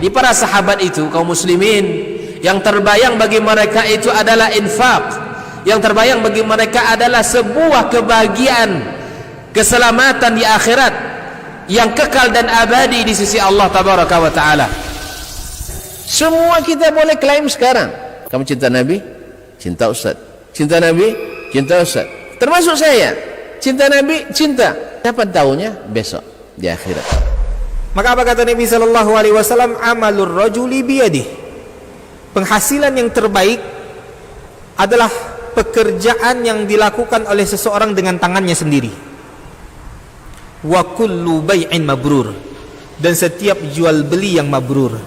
Di para sahabat itu, kaum muslimin, yang terbayang bagi mereka itu adalah infak, yang terbayang bagi mereka adalah sebuah kebahagiaan, keselamatan di akhirat yang kekal dan abadi di sisi Allah tabaraka wa taala. Semua kita boleh klaim sekarang, kamu cinta Nabi, cinta Ustaz. Cinta Nabi, cinta Ustaz. Termasuk saya, cinta Nabi, cinta. Dapat tahunya besok di akhirat. Maka apa kata Nabi sallallahu alaihi wasallam? Amalur rajuli biyadih. Penghasilan yang terbaik adalah pekerjaan yang dilakukan oleh seseorang dengan tangannya sendiri. Wa kullu bai'in mabrur, dan setiap jual beli yang mabrur.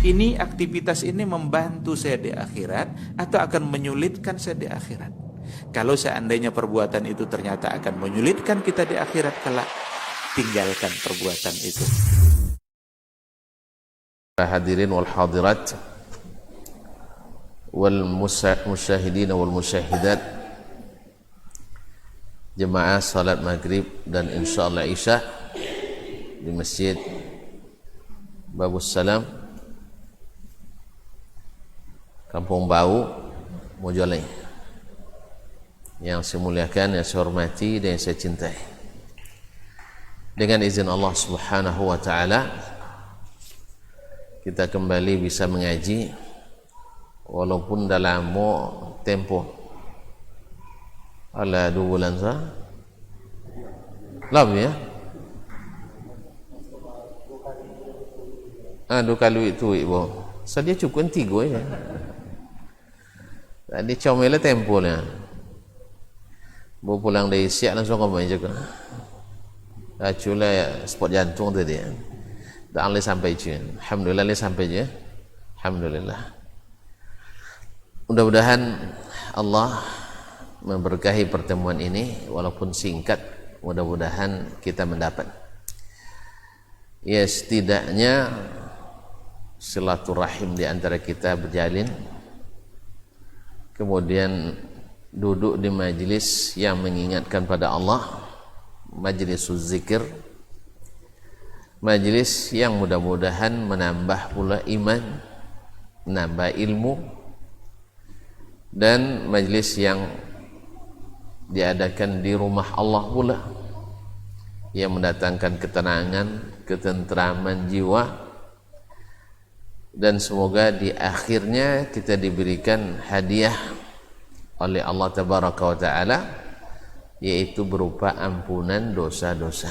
Ini aktivitas ini membantu saya di akhirat atau akan menyulitkan saya di akhirat? Kalau seandainya perbuatan itu ternyata akan menyulitkan kita di akhirat kelak, tinggalkan perbuatan itu. Hadirin wal hadirat wal musyahidin wal musyahidat, jemaah salat maghrib dan insyaallah isya di Masjid Babus Salam, Kampung Bau, Mojoling, yang saya muliakan, yang saya hormati dan yang saya cintai. Dengan izin Allah Subhanahu wa taala, kita kembali bisa mengaji walaupun dalam tempo ala 2 bulan sah. Lebih ya? 2 kali itu ibu. Sadia cukup 3 ya. Tadi comel tempo lah. Bawa pulang dari siap langsung kembali juga. Acula sport jantung tadi. Dan Allah sampai je. Alhamdulillah Allah sampai je. Alhamdulillah. Mudah-mudahan Allah memberkahi pertemuan ini walaupun singkat. Mudah-mudahan kita mendapat. Ya, setidaknya silaturahim di antara kita berjalin. Kemudian duduk di majlis yang mengingatkan pada Allah, majlis zikir, majlis yang mudah-mudahan menambah pula iman, menambah ilmu, dan majlis yang diadakan di rumah Allah pula, yang mendatangkan ketenangan, ketentraman jiwa, dan semoga di akhirnya kita diberikan hadiah oleh Allah Tabaraka wa Ta'ala, yaitu berupa ampunan dosa-dosa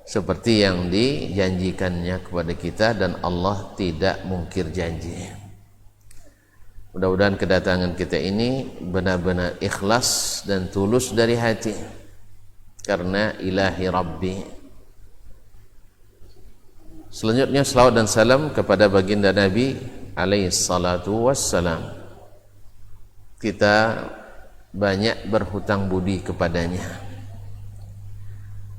seperti yang dijanjikannya kepada kita, dan Allah tidak mungkir janji. Mudah-mudahan kedatangan kita ini benar-benar ikhlas dan tulus dari hati karena ilahi Rabbi. Selanjutnya salawat dan salam kepada baginda Nabi alaihi salatu wassalam. Kita banyak berhutang budi kepadanya.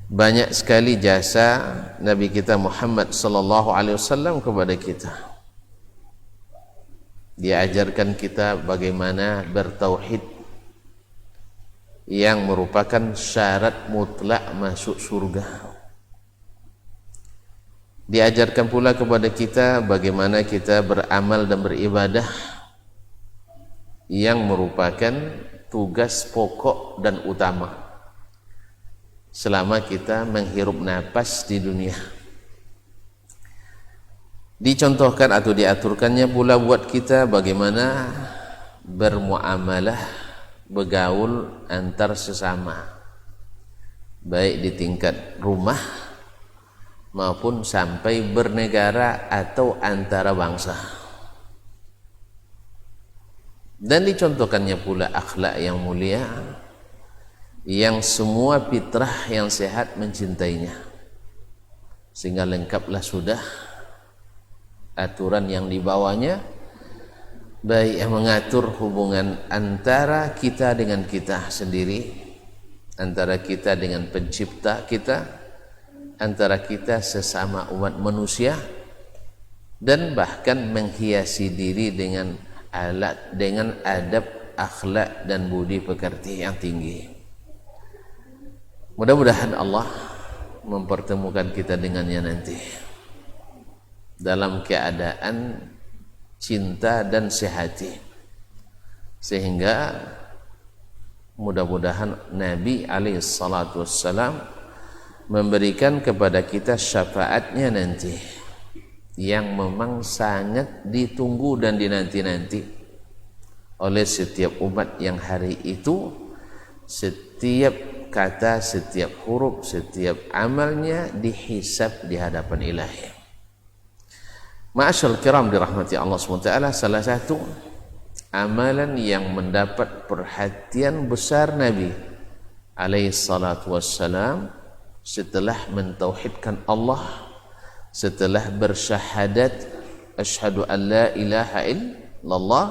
Banyak sekali jasa Nabi kita Muhammad sallallahu alaihi wasallam kepada kita. Dia ajarkan kita bagaimana bertauhid yang merupakan syarat mutlak masuk surga. Diajarkan pula kepada kita bagaimana kita beramal dan beribadah yang merupakan tugas pokok dan utama selama kita menghirup napas di dunia. Dicontohkan atau diaturkannya pula buat kita bagaimana bermuamalah, bergaul antar sesama, baik di tingkat rumah maupun sampai bernegara atau antara bangsa. Dan dicontohkannya pula akhlak yang mulia yang semua fitrah yang sehat mencintainya, sehingga lengkaplah sudah aturan yang dibawanya, baik yang mengatur hubungan antara kita dengan kita sendiri, antara kita dengan pencipta kita, antara kita sesama umat manusia, dan bahkan menghiasi diri dengan alat, dengan adab, akhlak dan budi pekerti yang tinggi. Mudah-mudahan Allah mempertemukan kita dengannya nanti. dalam keadaan cinta dan sehati, sehingga mudah-mudahan Nabi SAW memberikan kepada kita syafaatnya nanti yang memang sangat ditunggu dan dinanti-nanti oleh setiap umat yang hari itu setiap kata, setiap huruf, setiap amalnya dihisab di hadapan Ilahi. Ma'asyal kiram dirahmati Allah SWT, salah satu amalan yang mendapat perhatian besar Nabi alaihi salatu wassalam setelah mentauhidkan Allah, setelah bersyahadat asyhadu an la ilaha illallah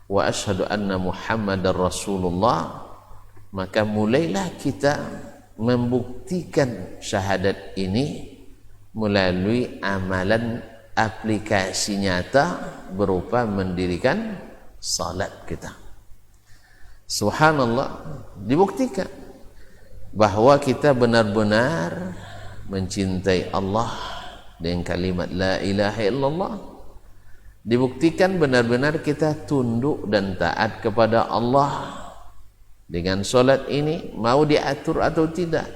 wa asyhadu anna Muhammadar Rasulullah, maka mulailah kita membuktikan syahadat ini melalui amalan aplikasi nyata berupa mendirikan salat kita. Subhanallah, dibuktikan bahwa kita benar-benar mencintai Allah dengan kalimat la ilaha illallah. Dibuktikan benar-benar kita tunduk dan taat kepada Allah dengan salat ini, mau diatur atau tidak.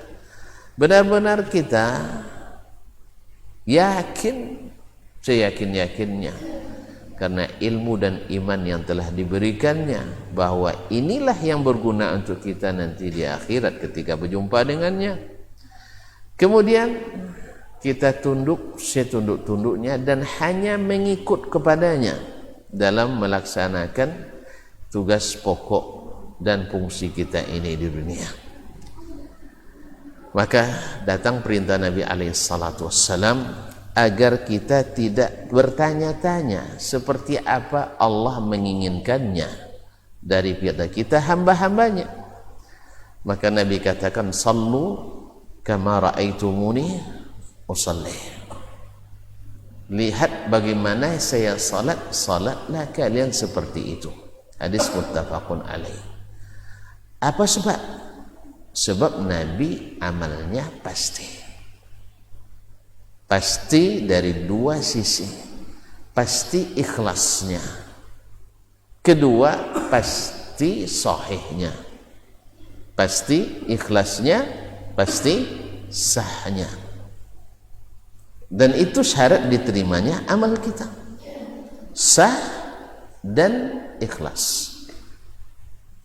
Benar-benar kita yakin, seyakin-yakinnya, karena ilmu dan iman yang telah diberikannya, bahwa inilah yang berguna untuk kita nanti di akhirat ketika berjumpa dengannya. Kemudian kita tunduk setunduk-tunduknya dan hanya mengikut kepadanya dalam melaksanakan tugas pokok dan fungsi kita ini di dunia. Maka datang perintah Nabi SAW agar kita tidak bertanya-tanya seperti apa Allah menginginkannya dari kita hamba-hambanya. Maka Nabi katakan, sallu kama ra'aitumuni usalli. Lihat bagaimana saya salat, salatlah kalian seperti itu. Hadis muttafaqun alaih. Apa sebab? Sebab Nabi amalnya pasti dari dua sisi. Pasti ikhlasnya, kedua pasti sahihnya. Pasti ikhlasnya, pasti sahnya. Dan itu syarat diterimanya amal kita, sah dan ikhlas.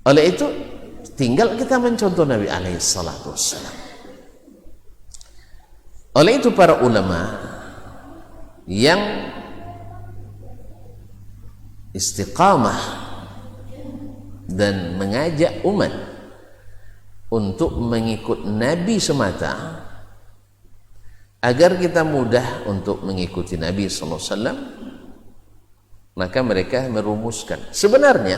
Oleh itu tinggal kita mencontoh Nabi SAW. Oleh itu para ulama yang istiqamah dan mengajak umat untuk mengikut Nabi semata agar kita mudah untuk mengikuti Nabi SAW, maka mereka merumuskan. Sebenarnya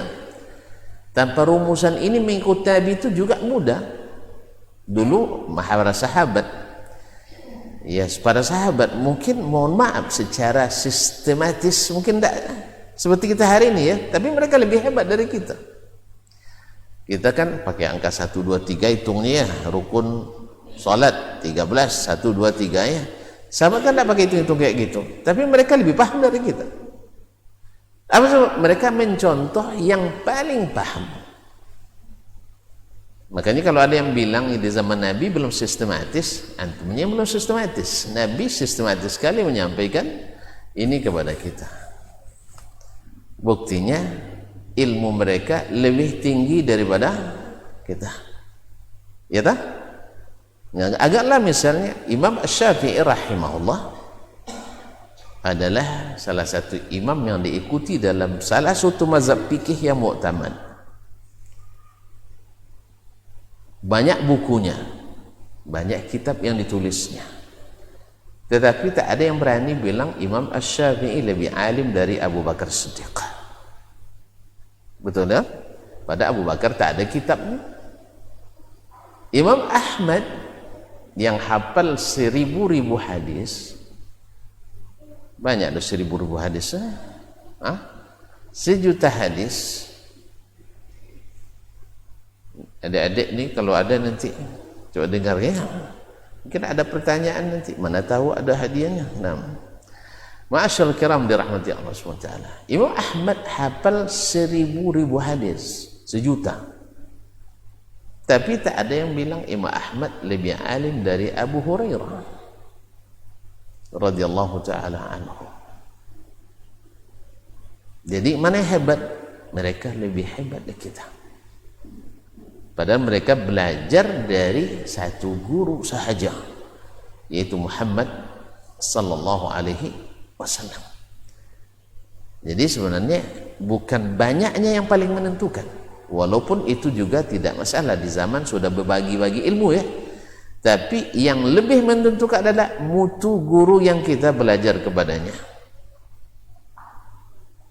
tanpa rumusan ini mengikuti Nabi itu juga mudah. Dulu para sahabat, ya para sahabat mungkin mohon maaf secara sistematis mungkin tidak seperti kita hari ini ya, tapi mereka lebih hebat dari kita. Kita kan pakai angka 1, 2, 3 hitungnya ya, rukun salat 13, 1, 2, 3 ya. Sahabat kan tidak pakai hitung kayak gitu, tapi mereka lebih paham dari kita. Apa sebab? Mereka mencontoh yang paling paham. Makanya kalau ada yang bilang di zaman Nabi belum sistematis, antumnya belum sistematis. Nabi sistematis sekali menyampaikan ini kepada kita. Buktinya ilmu mereka lebih tinggi daripada kita. Ya tak? Agaklah misalnya Imam Syafi'i rahimahullah adalah salah satu imam yang diikuti dalam salah satu mazhab fikih yang mu'tamad. Banyak bukunya, banyak kitab yang ditulisnya, tetapi tak ada yang berani bilang Imam Asy-Syafi'i lebih alim dari Abu Bakar Siddiq. Betul tak? Pada Abu Bakar tak ada kitabnya. Imam Ahmad yang hafal 1000 hadis, banyak ada 1000 hadis, 1.000.000 hadis. Adik-adik nih kalau ada nanti coba dengar ya, mungkin ada pertanyaan nanti, mana tahu ada hadiahnya. Nah, Ma'asyarul kiram dirahmati Allah SWT. Imam Ahmad hafal 1000 hadis, 1.000.000. Tapi tak ada yang bilang Imam Ahmad lebih alim dari Abu Hurairah radhiyallahu taala anhu. Jadi mana yang hebat? Mereka lebih hebat dari kita. Padahal mereka belajar dari satu guru sahaja, yaitu Muhammad sallallahu alaihi wasallam. Jadi sebenarnya bukan banyaknya yang paling menentukan, walaupun itu juga tidak masalah, di zaman sudah berbagi-bagi ilmu ya. Tapi yang lebih menentukan adalah mutu guru yang kita belajar kepadanya.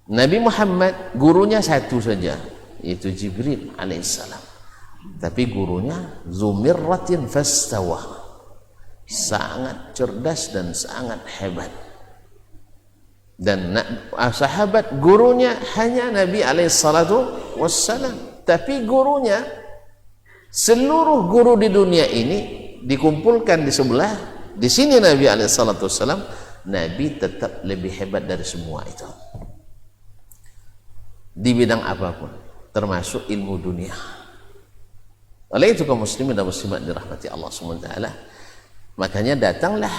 Nabi Muhammad gurunya satu saja, yaitu Jibril alaihissalam. Tapi gurunya Zumirratin fastawa, sangat cerdas dan sangat hebat. Dan sahabat gurunya hanya Nabi alaihissalatu wassalam. Tapi gurunya, seluruh guru di dunia ini dikumpulkan di sebelah, di sini Nabi alaihissalatu wassalam. Nabi tetap lebih hebat dari semua itu, di bidang apapun, termasuk ilmu dunia. Oleh itu kaum muslimin dan muslimat dirahmati Allah SWT, makanya datanglah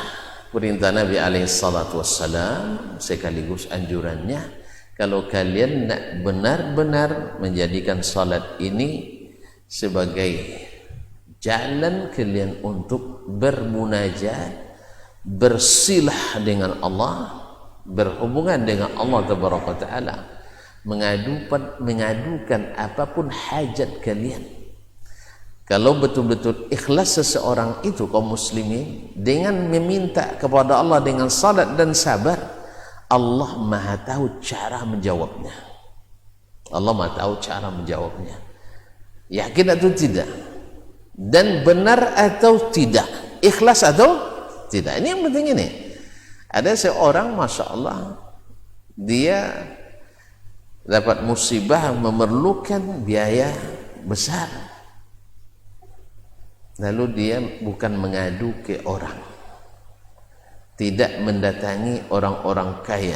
perintah Nabi alaihissalatu wassalam sekaligus anjurannya, kalau kalian nak benar-benar menjadikan salat ini sebagai jalan kalian untuk bermunajat, bersilah dengan Allah, berhubungan dengan Allah tabaraka taala, mengadukan apapun hajat kalian. Kalau betul-betul ikhlas seseorang itu kaum muslimin dengan meminta kepada Allah dengan salat dan sabar, Allah Maha tahu cara menjawabnya. Allah Maha tahu cara menjawabnya. Yakin atau tidak? Dan benar atau tidak? Ikhlas atau tidak? Ini yang penting ini. Ada seorang, masya Allah, dia dapat musibah memerlukan biaya besar. Lalu dia bukan mengadu ke orang, tidak mendatangi orang-orang kaya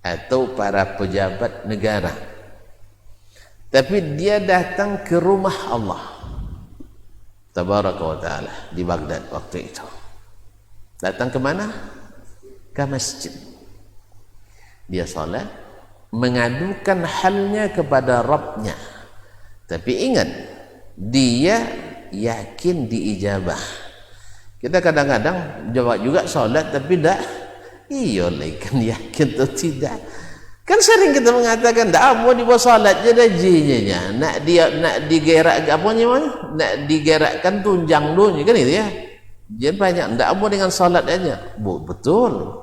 atau para pejabat negara, tapi dia datang ke rumah Allah tabaraka wa ta'ala di Baghdad waktu itu. Datang ke mana? Ke masjid. Dia salat, mengadukan halnya kepada Rabbnya. Tapi ingat, dia yakin diijabah. Kita kadang-kadang jawab juga salat tapi tak iya kan yakin atau tidak. Kan sering kita mengatakan tak mau dibuat salat je dah jinya, nak digerak apa namanya, nak digerakkan tunjang dulu kan itu ya. Dia banyak tak mau dengan salat aja. Betul.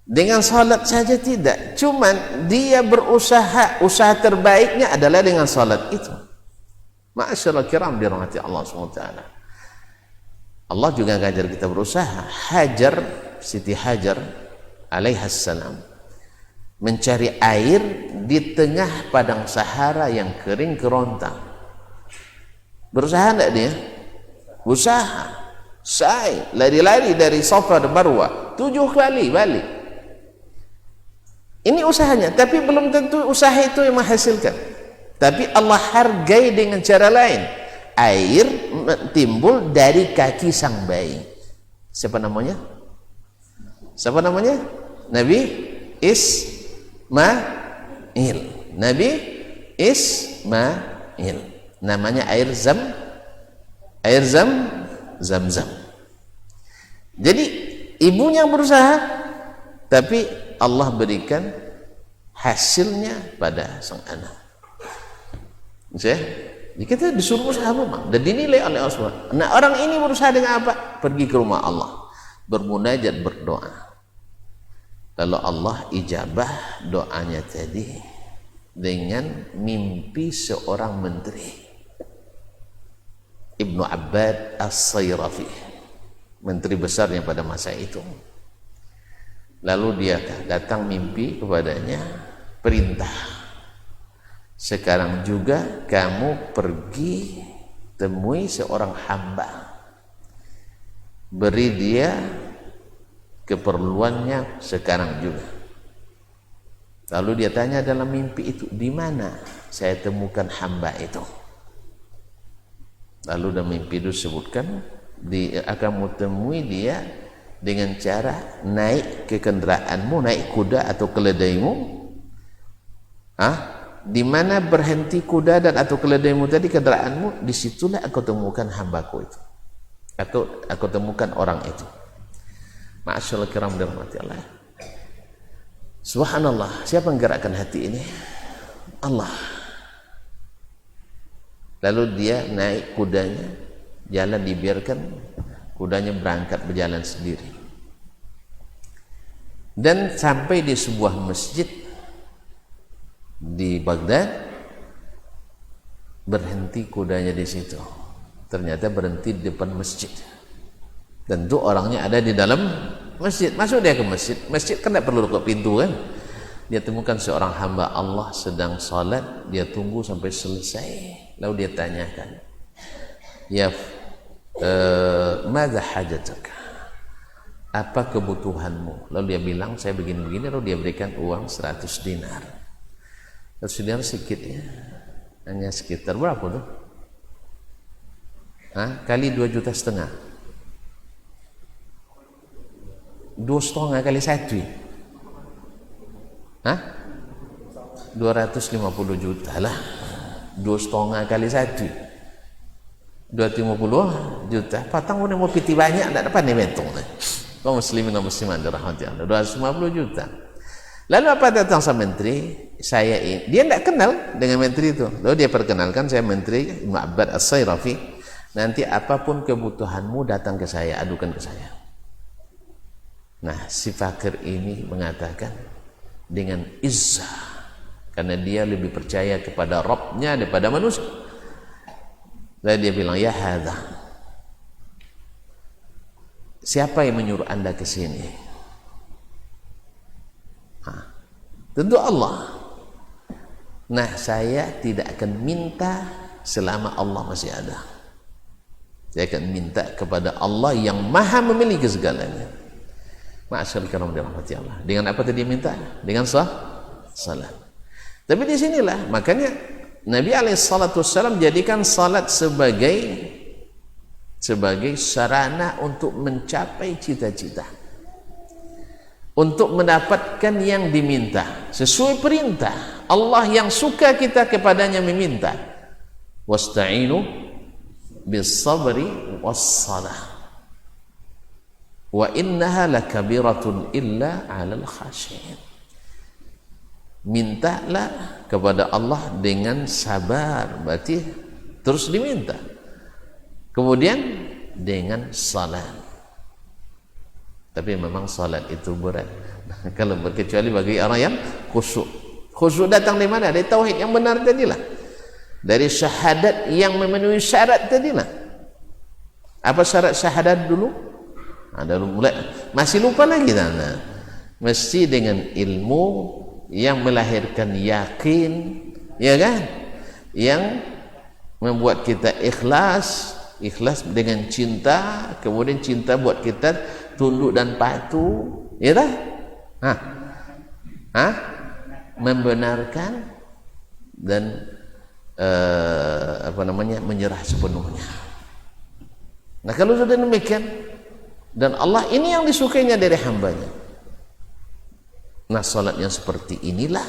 Dengan salat saja tidak. Cuman dia berusaha, usaha terbaiknya adalah dengan salat itu. Ma'asyarul kiram dirahmati Allah SWT. Allah juga mengajar kita berusaha. Siti Hajar alaihassalam mencari air di tengah padang Sahara yang kering kerontang. Berusaha enggak dia? Usaha. Sa'i, lari-lari dari Safa dan Marwah 7 kali balik. Ini usahanya, tapi belum tentu usaha itu yang menghasilkan. Tapi Allah hargai dengan cara lain. Air timbul dari kaki sang bayi. Siapa namanya? Siapa namanya? Nabi Ismail. Nabi Ismail. Namanya air Zam-Zam. Jadi ibunya berusaha, tapi Allah berikan hasilnya pada sang anak. Jadi kita disuruh usaha memang dan dinilai oleh Allah SWT. Nah, orang ini berusaha dengan apa? Pergi ke rumah Allah, bermunajat, berdoa. Lalu Allah ijabah doanya tadi dengan mimpi seorang menteri, Ibnu Abbad As-Sayrafi, menteri besarnya pada masa itu. Lalu dia datang mimpi kepadanya, perintah, sekarang juga kamu pergi temui seorang hamba, beri dia keperluannya sekarang juga. Lalu dia tanya dalam mimpi itu, di mana saya temukan hamba itu? Lalu dalam mimpi itu disebutkan, akan menemui dia dengan cara naik ke kendaraanmu, naik kuda atau keledaimu. Di mana berhenti kuda dan atau keledaimu tadi, kendaraanmu, disitulah aku temukan hambaku itu, atau aku temukan orang itu. Ma'asyarul kiram dirahmati Allah. Subhanallah, siapa yang gerakkan hati ini? Allah. Lalu dia naik kudanya, jalan dibiarkan, kudanya berangkat berjalan sendiri. Dan sampai di sebuah masjid di Baghdad, berhenti kudanya di situ. Ternyata berhenti di depan masjid. Tentu orangnya ada di dalam masjid. Masuk dia ke masjid. Masjid kan tidak perlu ke pintu kan. Dia temukan seorang hamba Allah sedang salat. Dia tunggu sampai selesai. Lalu dia tanyakan, ya madza hajatak, apa kebutuhanmu? Lalu dia bilang, saya begini-begini. Lalu dia berikan uang 100 dinar. 100 dinar sedikit ya, hanya sekitar berapa tuh? Kali 2,5 juta. 2,5 kali 1, 250 juta lah. 2,5 kali 1, 250 juta. Patang pun mau piti banyak, tidak dapat nih bentung. Kaum muslimin dan muslimat dirahmati Allah, 250 juta. Lalu apa datang sama menteri? Saya ini, dia tidak kenal dengan menteri itu. Lalu dia perkenalkan, saya menteri Ibn Abbad As-Sayrafi. Nanti apapun kebutuhanmu datang ke saya, adukan ke saya. Nah, si fakir ini mengatakan dengan izzah, karena dia lebih percaya kepada Rabbnya daripada manusia. Lalu dia bilang, ya hadha, siapa yang menyuruh anda ke sini? Tentu Allah. Nah, saya tidak akan minta selama Allah masih ada. Saya akan minta kepada Allah yang maha memiliki segalanya. Ma'asyarul kiram dirahmati Allah. Dengan apa tadi minta? Dengan salat. Tapi di sinilah makanya Nabi alaihissalam jadikan salat sebagai sarana untuk mencapai cita-cita, untuk mendapatkan yang diminta sesuai perintah Allah yang suka kita kepadanya meminta. Wasta'inu bis sabri was salah. Wa innaha lakabiratun illa 'alal khashi'in. Mintalah kepada Allah dengan sabar, berarti terus diminta. Kemudian dengan salat. Tapi memang salat itu berat. Kalau berkecuali bagi orang yang khusyuk. Khusyuk datang dari mana? Dari tauhid yang benar tadilah. Dari syahadat yang memenuhi syarat tadilah. Apa syarat syahadat dulu? Ada mulai masih lupa lagi nah. Mesti dengan ilmu yang melahirkan yakin, ya kan? Yang membuat kita ikhlas dengan cinta, kemudian cinta buat kita tunduk dan patuh, ya dah? Membenarkan dan menyerah sepenuhnya. Nah, kalau sudah demikian, dan Allah ini yang disukainya dari hambanya. Nah, salat yang seperti inilah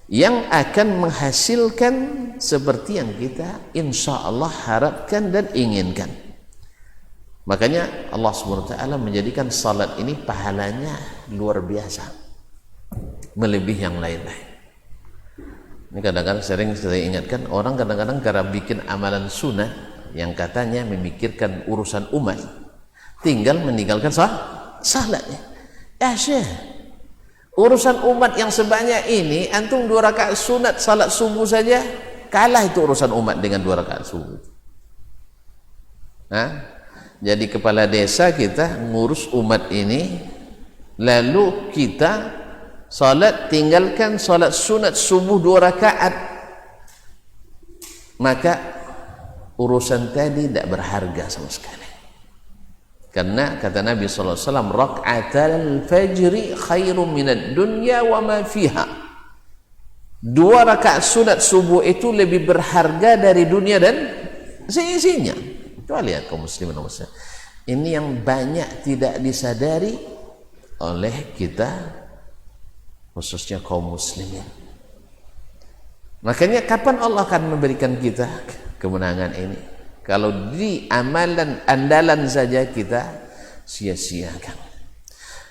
yang akan menghasilkan seperti yang kita insya Allah harapkan dan inginkan. Makanya Allah SWT menjadikan salat ini pahalanya luar biasa, melebihi yang lain-lain. Ini kadang-kadang sering saya ingatkan, orang kadang-kadang karena bikin amalan sunnah yang katanya memikirkan urusan umat, tinggal meninggalkan salatnya. Syekh, urusan umat yang sebanyak ini, antum 2 rakaat sunat salat subuh saja kalah itu urusan umat dengan 2 rakaat subuh. Jadi kepala desa kita ngurus umat ini, lalu kita salat tinggalkan salat sunat subuh 2 rakaat, maka urusan tadi tidak berharga sama sekali. Karena kata Nabi SAW, raka'atal fajri khairum minad dunya wa ma fiha. 2 rakaat sunat subuh itu lebih berharga dari dunia dan seisinya. Coba lihat kaum muslimin dan muslimat. Ini yang banyak tidak disadari oleh kita, khususnya kaum muslimin. Makanya kapan Allah akan memberikan kita kemenangan ini? Kalau di amalan andalan saja kita sia-siakan.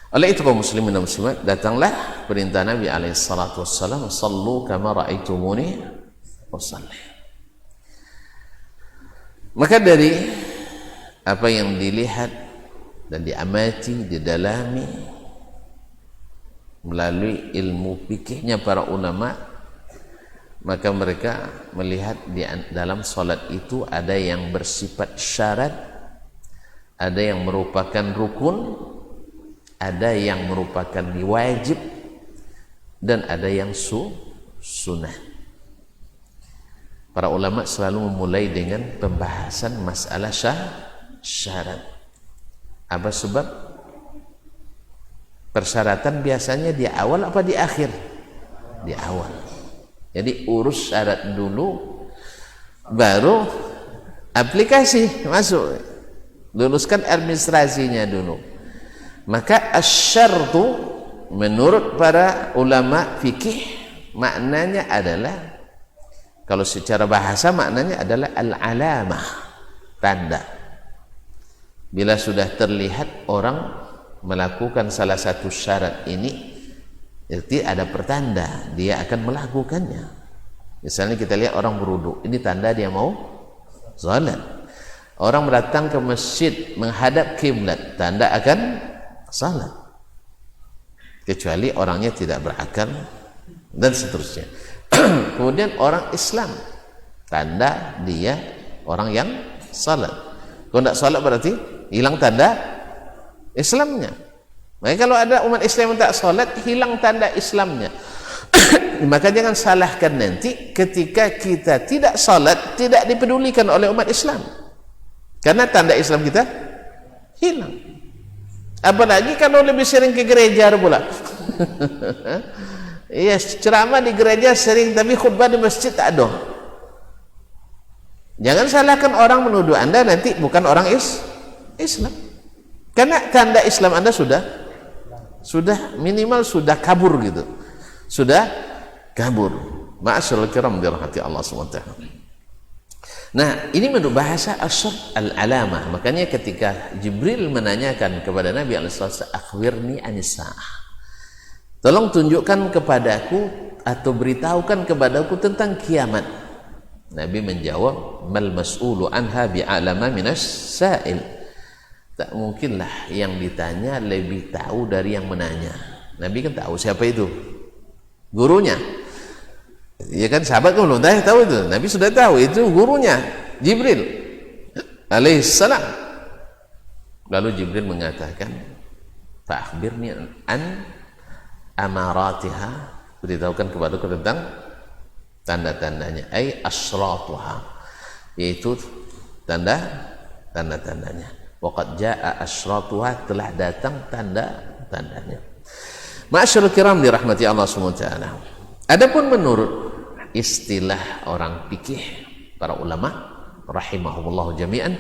Oleh itu kaum muslimin dan muslimat, datanglah perintah Nabi alaihi salatu wassalam, sallu kama ra'aitumuni usalli. Maka dari apa yang dilihat dan diamati, didalami melalui ilmu fikihnya para ulama, maka mereka melihat di dalam salat itu ada yang bersifat syarat, ada yang merupakan rukun, ada yang merupakan wajib, dan ada yang sunnah. Para ulama selalu memulai dengan pembahasan masalah syarat. Apa sebab? Persyaratan biasanya di awal apa di akhir? Di awal. Jadi urus syarat dulu, baru aplikasi masuk. Luluskan administrasinya dulu. Maka asyartu menurut para ulama fikih maknanya adalah, kalau secara bahasa maknanya adalah al-alamah, tanda. Bila sudah terlihat orang melakukan salah satu syarat ini, jadi ada pertanda dia akan melakukannya. Misalnya kita lihat orang berwudu, ini tanda dia mau salat. Orang datang ke masjid menghadap kiblat, tanda akan salat. Kecuali orangnya tidak berakal dan seterusnya. Kemudian orang Islam, tanda dia orang yang salat. Kalau tidak salat berarti hilang tanda Islamnya. Maka kalau ada umat Islam yang tak salat, hilang tanda Islamnya. Maka jangan salahkan nanti ketika kita tidak salat, tidak dipedulikan oleh umat Islam, karena tanda Islam kita hilang. Apalagi kalau lebih sering ke gereja pula. Iya, ceramah di gereja sering, tapi khutbah di masjid tak ada. Jangan salahkan orang menuduh Anda nanti bukan orang Islam, karena tanda Islam Anda sudah minimal sudah kabur gitu, sudah kabur. Ma'asyiral kiram dirahmati Allah SWT. Nah, ini menurut bahasa asyad al-alamah. Makanya ketika Jibril menanyakan kepada Nabi SAW, akhbirni anis-sa'ah, tolong tunjukkan kepadaku atau beritahukan kepadaku tentang kiamat. Nabi menjawab, mal mas'ulu anha bi'alama minas sa'il. Tak mungkinlah yang ditanya lebih tahu dari yang menanya. Nabi kan tahu siapa itu gurunya. Ya kan, sahabat kan belum tahu itu. Nabi sudah tahu itu gurunya, Jibril alaihissalam. Lalu Jibril mengatakan, fa'akhbirni an amaratiha, beritahukan kepadaku tentang tanda-tandanya, ay asyratuha, yaitu tanda-tandanya. Waqad jaa asyratuha, telah datang tanda-tandanya. Ma'asyiral kiram dirahmati Allah SWT. Adapun menurut istilah orang fikih, para ulama rahimahumullah jami'an,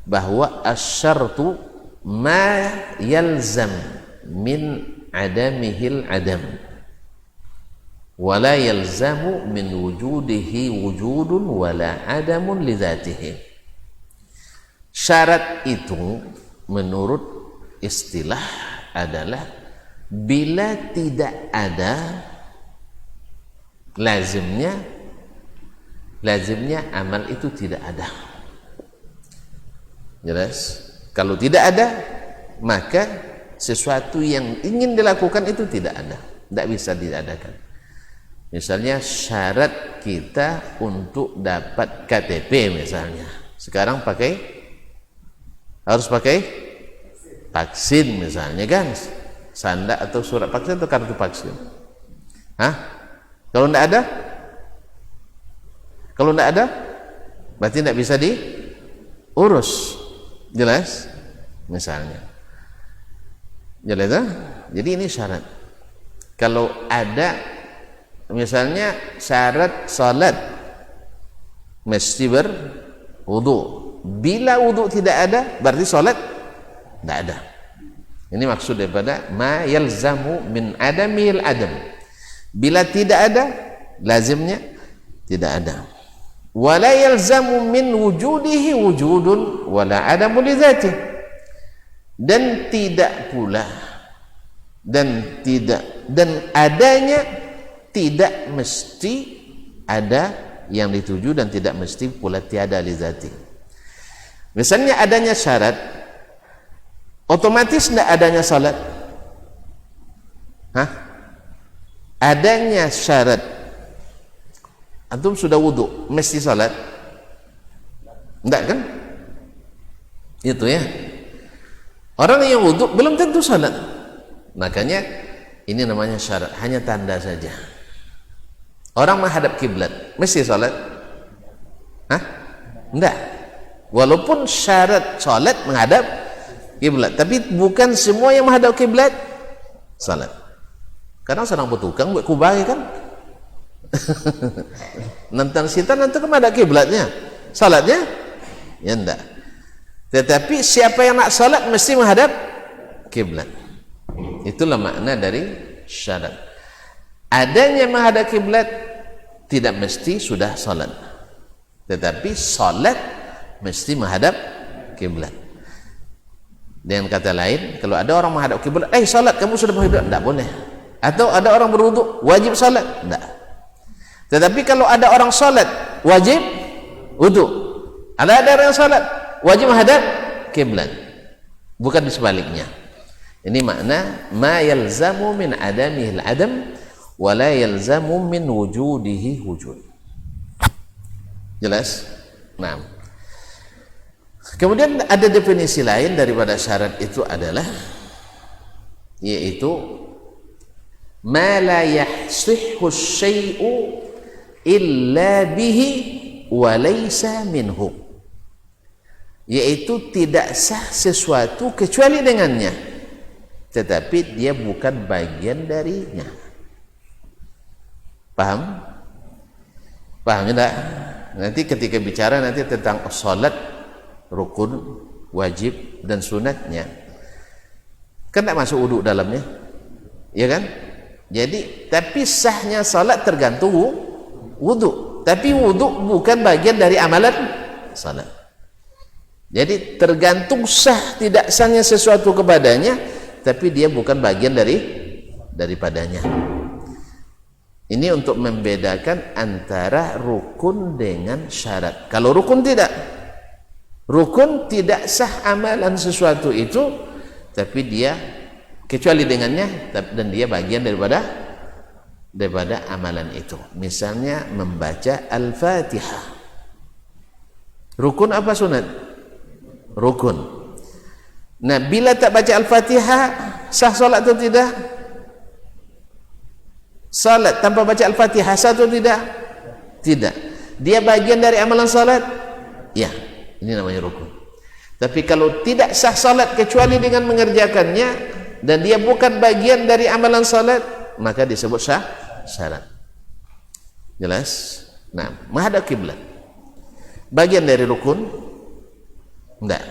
bahwa asyartu ma yalzam min adamihil adam wala yalzamu min wujudihi wujudun wala adamun lidzatihi. Syarat itu menurut istilah adalah bila tidak ada, lazimnya amal itu tidak ada. Jelas? Kalau tidak ada, maka sesuatu yang ingin dilakukan itu tidak ada, tidak bisa diadakan. Misalnya syarat kita untuk dapat KTP misalnya, sekarang harus pakai vaksin misalnya kan, sanda atau surat vaksin atau kartu vaksin. Kalau tidak ada berarti tidak bisa diurus. Jelas? misalnya. Jelas tak? Jadi ini syarat. Kalau ada misalnya syarat salat mesti berwudu. Bila wudu tidak ada, berarti salat tidak ada. Ini maksud daripada ma yalzamu min adamil adam. Bila tidak ada, lazimnya tidak ada. Wala yalzamu min wujudihi wujudun wala adamu li dzatihi. Dan tidak pula dan adanya tidak mesti ada yang dituju dan tidak mesti pula tiada li dzatihi. Misalnya adanya syarat, otomatis tidak adanya salat. Adanya syarat, antum sudah wudu, mesti salat? Tidak kan? Itu ya. Orang yang wudu belum tentu salat. Makanya ini namanya syarat, hanya tanda saja. Orang menghadap kiblat, mesti salat? Tidak. Walaupun syarat salat menghadap kiblat, tapi bukan semua yang menghadap kiblat salat. Kadang sedang bertukang buat kubai kan. Nantang sitan nanti ke menghadap kiblatnya, salatnya ya enggak. Tetapi siapa yang nak salat mesti menghadap kiblat. Itulah makna dari syarat. Adanya menghadap kiblat tidak mesti sudah salat, tetapi salat mesti menghadap kiblat. Dengan kata lain, kalau ada orang menghadap kiblat, salat kamu sudah menghadap, tidak boleh. Atau ada orang berwudu, wajib salat, tidak. Tetapi kalau ada orang salat, wajib wudu. Ada orang salat, wajib menghadap kiblat. Bukan sebaliknya. Ini makna ma yalzamu min adamihi al-adam wa la yalzamu min wujudihi wujud. Jelas? Nah. Kemudian ada definisi lain daripada syarat itu adalah, yaitu ma la yahsihhu syai'u illa bihi wa laysa minhu. Yaitu tidak sah sesuatu kecuali dengannya, tetapi dia bukan bagian darinya. Paham? Paham tidak? Nanti ketika bicara nanti tentang salat, rukun, wajib dan sunatnya, kan tak masuk wudu dalamnya, ya kan? Jadi tapi sahnya salat tergantung wudu, tapi wudu bukan bagian dari amalan salat. Jadi tergantung sah tidak sahnya sesuatu kepadanya, tapi dia bukan bagian daripadanya. Ini untuk membedakan antara rukun dengan syarat. Kalau rukun tidak sah amalan sesuatu itu, tapi dia kecuali dengannya, dan dia bagian daripada amalan itu. Misalnya membaca Al-Fatihah. Rukun apa sunat? Rukun. Nah, bila tak baca Al-Fatihah, sah salat atau tidak? Salat tanpa baca Al-Fatihah sah atau tidak? Tidak. Dia bagian dari amalan salat? Ya. Ini namanya rukun. Tapi kalau tidak sah salat kecuali dengan mengerjakannya, dan dia bukan bagian dari amalan salat, maka disebut sah syarat. Jelas? Nah, menghadap kiblat bagian dari rukun? Tidak.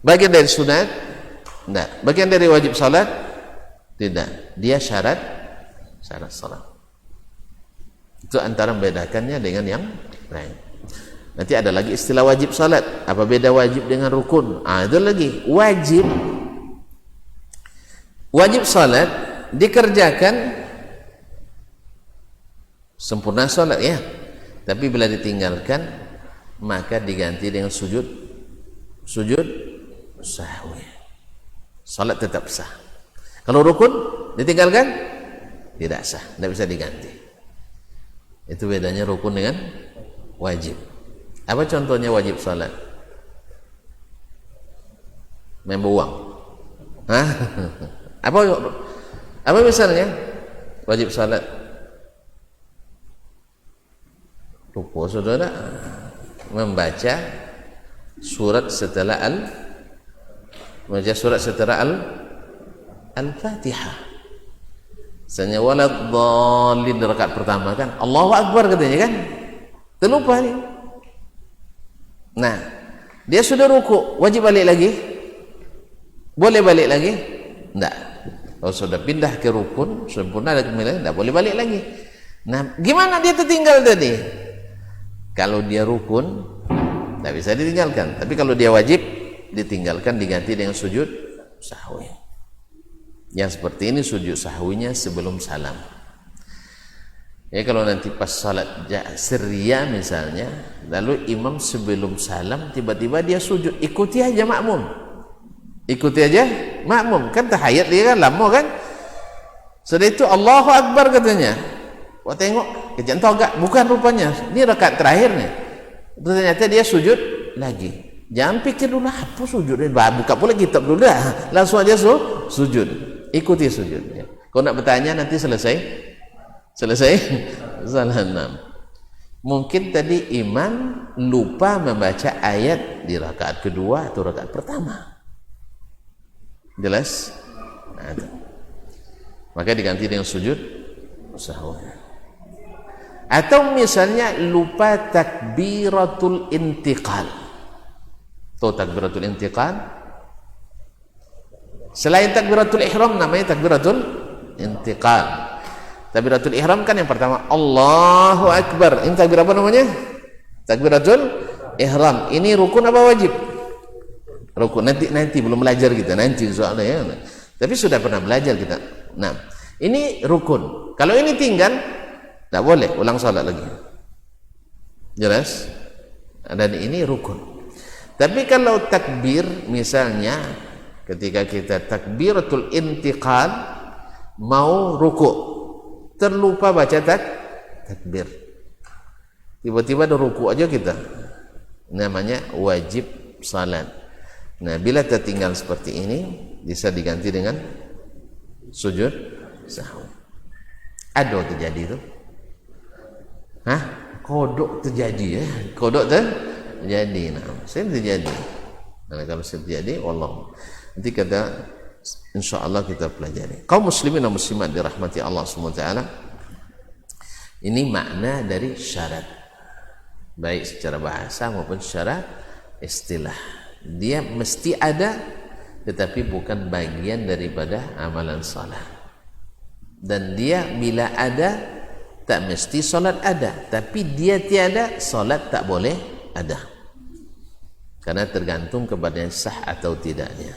Bagian dari sunat? Tidak. Bagian dari wajib salat? Tidak. Dia syarat salat. Itu antara membedakannya dengan yang lain. Nanti ada lagi istilah wajib salat. Apa beda wajib dengan rukun? Itu lagi. Wajib salat dikerjakan sempurna salat ya. Tapi bila ditinggalkan maka diganti dengan sujud sahwi. Salat tetap sah. Kalau rukun ditinggalkan tidak sah, tidak bisa diganti. Itu bedanya rukun dengan wajib. Apa contohnya wajib salat? Membuang. Apa misalnya wajib salat? Ruku, saudara, membaca surat setelah Baca surat setelah Al-Fatihah. Misalnya waladhdallin di rakaat pertama kan Allahu Akbar katanya kan, terlupa nih. Nah, dia sudah ruku, wajib balik lagi? Boleh balik lagi? Enggak. Kalau sudah pindah ke rukun sempurna dan kembali, enggak boleh balik lagi. Nah, gimana dia tertinggal tadi? Kalau dia rukun enggak bisa ditinggalkan, tapi kalau dia wajib ditinggalkan, diganti dengan sujud sahwi. Yang seperti ini sujud sahwinya sebelum salam. Ya, kalau nanti pas salat sirriyah misalnya, lalu imam sebelum salam tiba-tiba dia sujud, ikuti aja makmum. Ikuti aja makmum, kan tahiyat dia kan lama kan. Setelah itu Allahu Akbar katanya. Wah, tengok kejanto agak bukan rupanya. Ini rakaat terakhir nih. Ternyata dia sujud lagi. Jangan pikir dulu apa sujud ini, buka pula kitab dulu dah. Langsung aja sujud. Ikuti sujudnya. Kau nak bertanya nanti selesai salah 6. Mungkin tadi imam lupa membaca ayat di rakaat kedua atau rakaat pertama. Jelas? Nah, maka diganti dengan sujud sahwi. Atau misalnya lupa takbiratul intiqal. Tahu takbiratul intiqal? Selain takbiratul ihram namanya takbiratul intiqal. Takbiratul ihram kan yang pertama Allahu Akbar. Ini takbir apa namanya? Takbiratul ihram. Ini rukun apa wajib? Rukun. Nanti belum belajar kita nanti soalnya ya. Tapi sudah pernah belajar kita. Nah, ini rukun. Kalau ini tinggal tidak boleh ulang salat lagi. Jelas? Dan ini rukun. Tapi kalau takbir misalnya ketika kita takbiratul intiqal mau ruku, terlupa baca takbir, tiba-tiba ada ruku aja kita, namanya wajib salat. Nah, bila tertinggal seperti ini bisa diganti dengan sujud sahwi. Ada terjadi itu? Kodok terjadi ya? Kodok terjadi. Nah, saya terjadi. Nah, kalau saya terjadi, wallah. Nanti kata insyaallah kita pelajari. Kaum muslimin dan muslimat dirahmati Allah SWT, ini makna dari syarat, baik secara bahasa maupun secara istilah. Dia mesti ada, tetapi bukan bagian daripada amalan salat. Dan dia bila ada, tak mesti salat ada. Tapi dia tiada, salat tak boleh ada. Karena tergantung kepada sah atau tidaknya.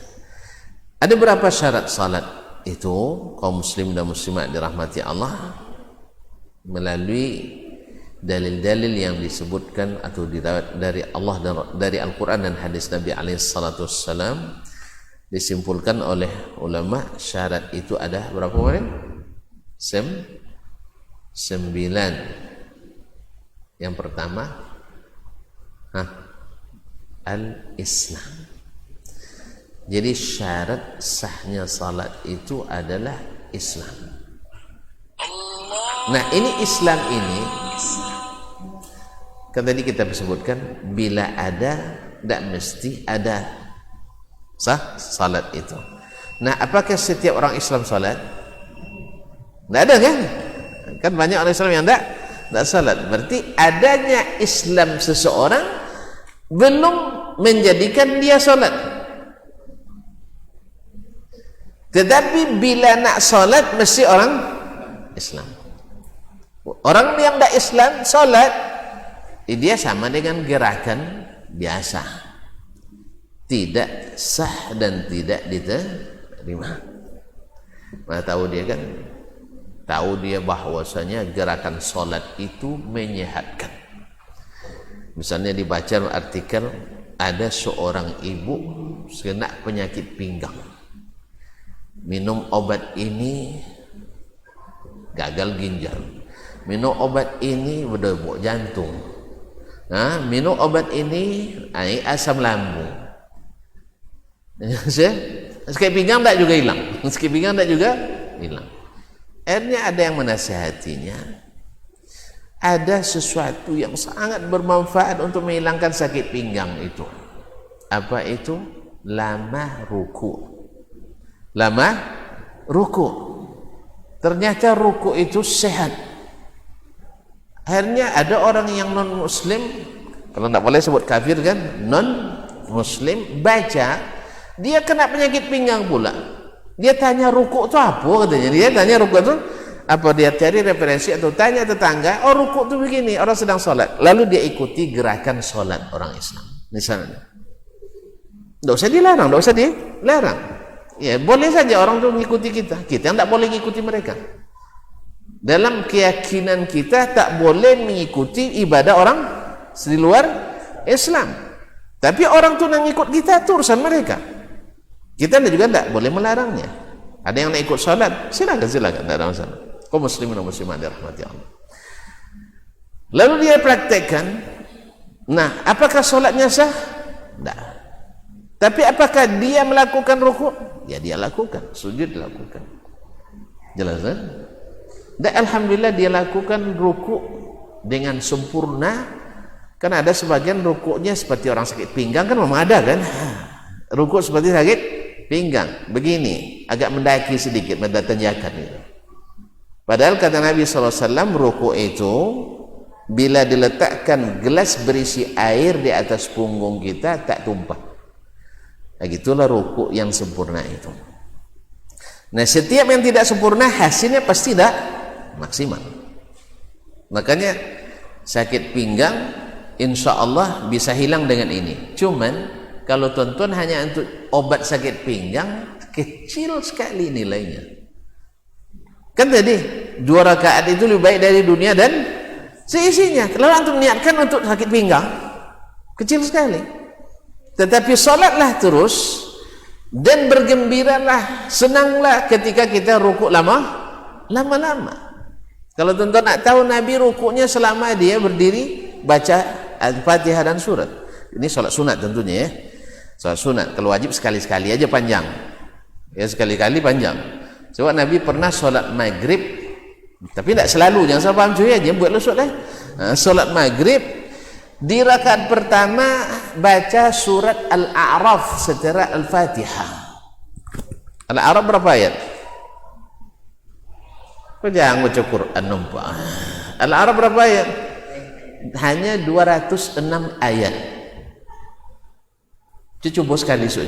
Ada berapa syarat salat itu, kaum muslim dan muslimat dirahmati Allah, melalui dalil-dalil yang disebutkan atau dari Allah dan dari Al-Quran dan hadis Nabi SAW, disimpulkan oleh ulama syarat itu ada berapa kemarin? 9. Yang pertama al-Islam. Jadi syarat sahnya salat itu adalah Islam. Nah, ini Islam ini kan tadi kita sebutkan bila ada tidak mesti ada sah salat itu. Nah, apakah setiap orang Islam salat? Tidak ada kan? Kan banyak orang Islam yang tidak salat. Berarti adanya Islam seseorang belum menjadikan dia salat. Tetapi bila nak salat mesti orang Islam. Orang yang tidak Islam salat, dia sama dengan gerakan biasa, tidak sah dan tidak diterima. Mana tahu dia kan? Tahu dia bahwasanya gerakan salat itu menyehatkan. Misalnya dibaca artikel ada seorang ibu kena penyakit pinggang. Minum obat ini gagal ginjal, minum obat ini berdebar jantung, minum obat ini asam lambung. Sakit pinggang tak juga hilang, sakit pinggang tak juga hilang. Akhirnya ada yang menasihatinya, ada sesuatu yang sangat bermanfaat untuk menghilangkan sakit pinggang itu. Apa itu? lama ruku. Lama ruku. Ternyata ruku itu sehat. Akhirnya ada orang yang non muslim, kalau tidak boleh sebut kafir kan, non muslim, baca, dia kena penyakit pinggang pula. Dia tanya ruku itu apa katanya. Dia tanya ruku itu apa, dia cari referensi atau tanya tetangga, oh ruku itu begini, orang sedang sholat. Lalu dia ikuti gerakan sholat orang Islam misalnya. Tidak usah dilarang, tidak usah dilarang. Ya boleh saja orang itu mengikuti kita. Kita tidak boleh mengikuti mereka. Dalam keyakinan kita tak boleh mengikuti ibadah orang di luar Islam. Tapi orang itu yang ikut kita itu urusan mereka. Kita juga tidak boleh melarangnya. Ada yang nak ikut sholat, silakan, tidak ada masalah. Kaum muslimin dan muslimat dirahmati Allah. Lalu dia praktekkan. Nah, apakah sholatnya sah? Tidak. Tapi apakah dia melakukan ruku'? Ya dia lakukan. Sujud lakukan. Jelas kan? Dan alhamdulillah dia lakukan ruku' dengan sempurna. Kan ada sebagian ruku'nya seperti orang sakit pinggang, kan memang ada kan? Ruku' seperti sakit pinggang. Begini, agak mendaki sedikit, mendatanjakan gitu. Padahal kata Nabi SAW, ruku' itu bila diletakkan gelas berisi air di atas punggung kita tak tumpah. Begitulah ruku' yang sempurna itu. Nah, setiap yang tidak sempurna hasilnya pasti tidak maksimal. Makanya sakit pinggang insya Allah bisa hilang dengan ini. Cuman kalau tuan-tuan hanya untuk obat sakit pinggang, kecil sekali nilainya. Kan tadi 2 rakaat itu lebih baik dari dunia dan seisinya. Kalau antum niatkan untuk sakit pinggang, kecil sekali. Tetapi solatlah terus dan bergembiralah, senanglah ketika kita rukuk lama-lama. Kalau tuan-tuan nak tahu Nabi rukuknya selama dia berdiri baca Al-Fatihah dan surat. Ini solat sunat tentunya ya. Solat sunat. Kalau wajib sekali-sekali aja panjang. Ya sekali-kali panjang. Sebab Nabi pernah solat maghrib, tapi tidak selalu, jangan salah paham cuy aja buat lusuk lah. Solat maghrib di rakaat pertama baca surat Al-A'raf setelah Al-Fatihah. Al-A'raf berapa ayat? Kau jangan baca Quran nampak. Al-A'raf berapa ayat? Hanya 206 ayat. Coba sekali cuy.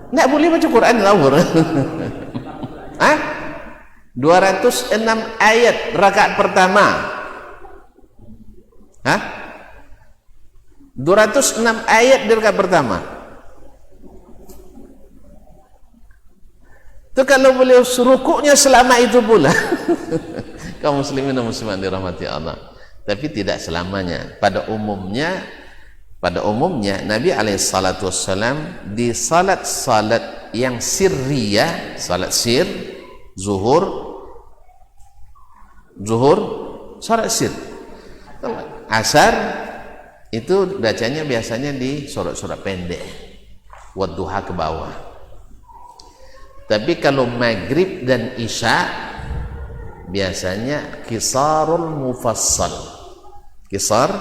Tak boleh baca Quran lawur. 206 ayat rakaat pertama. 206 ayat di rakaat pertama. Itu kalau boleh rukuknya selama itu pula. Kaum muslimin dan muslimat dirahmati Allah. Tapi tidak selamanya. Pada umumnya Nabi SAW di salat-salat yang sirriyah, salat sir, zuhur, salat sir, asar itu bacanya biasanya di surat-surat pendek, wadduha ke bawah. Tapi kalau maghrib dan isya biasanya qisarul mufassal, qisar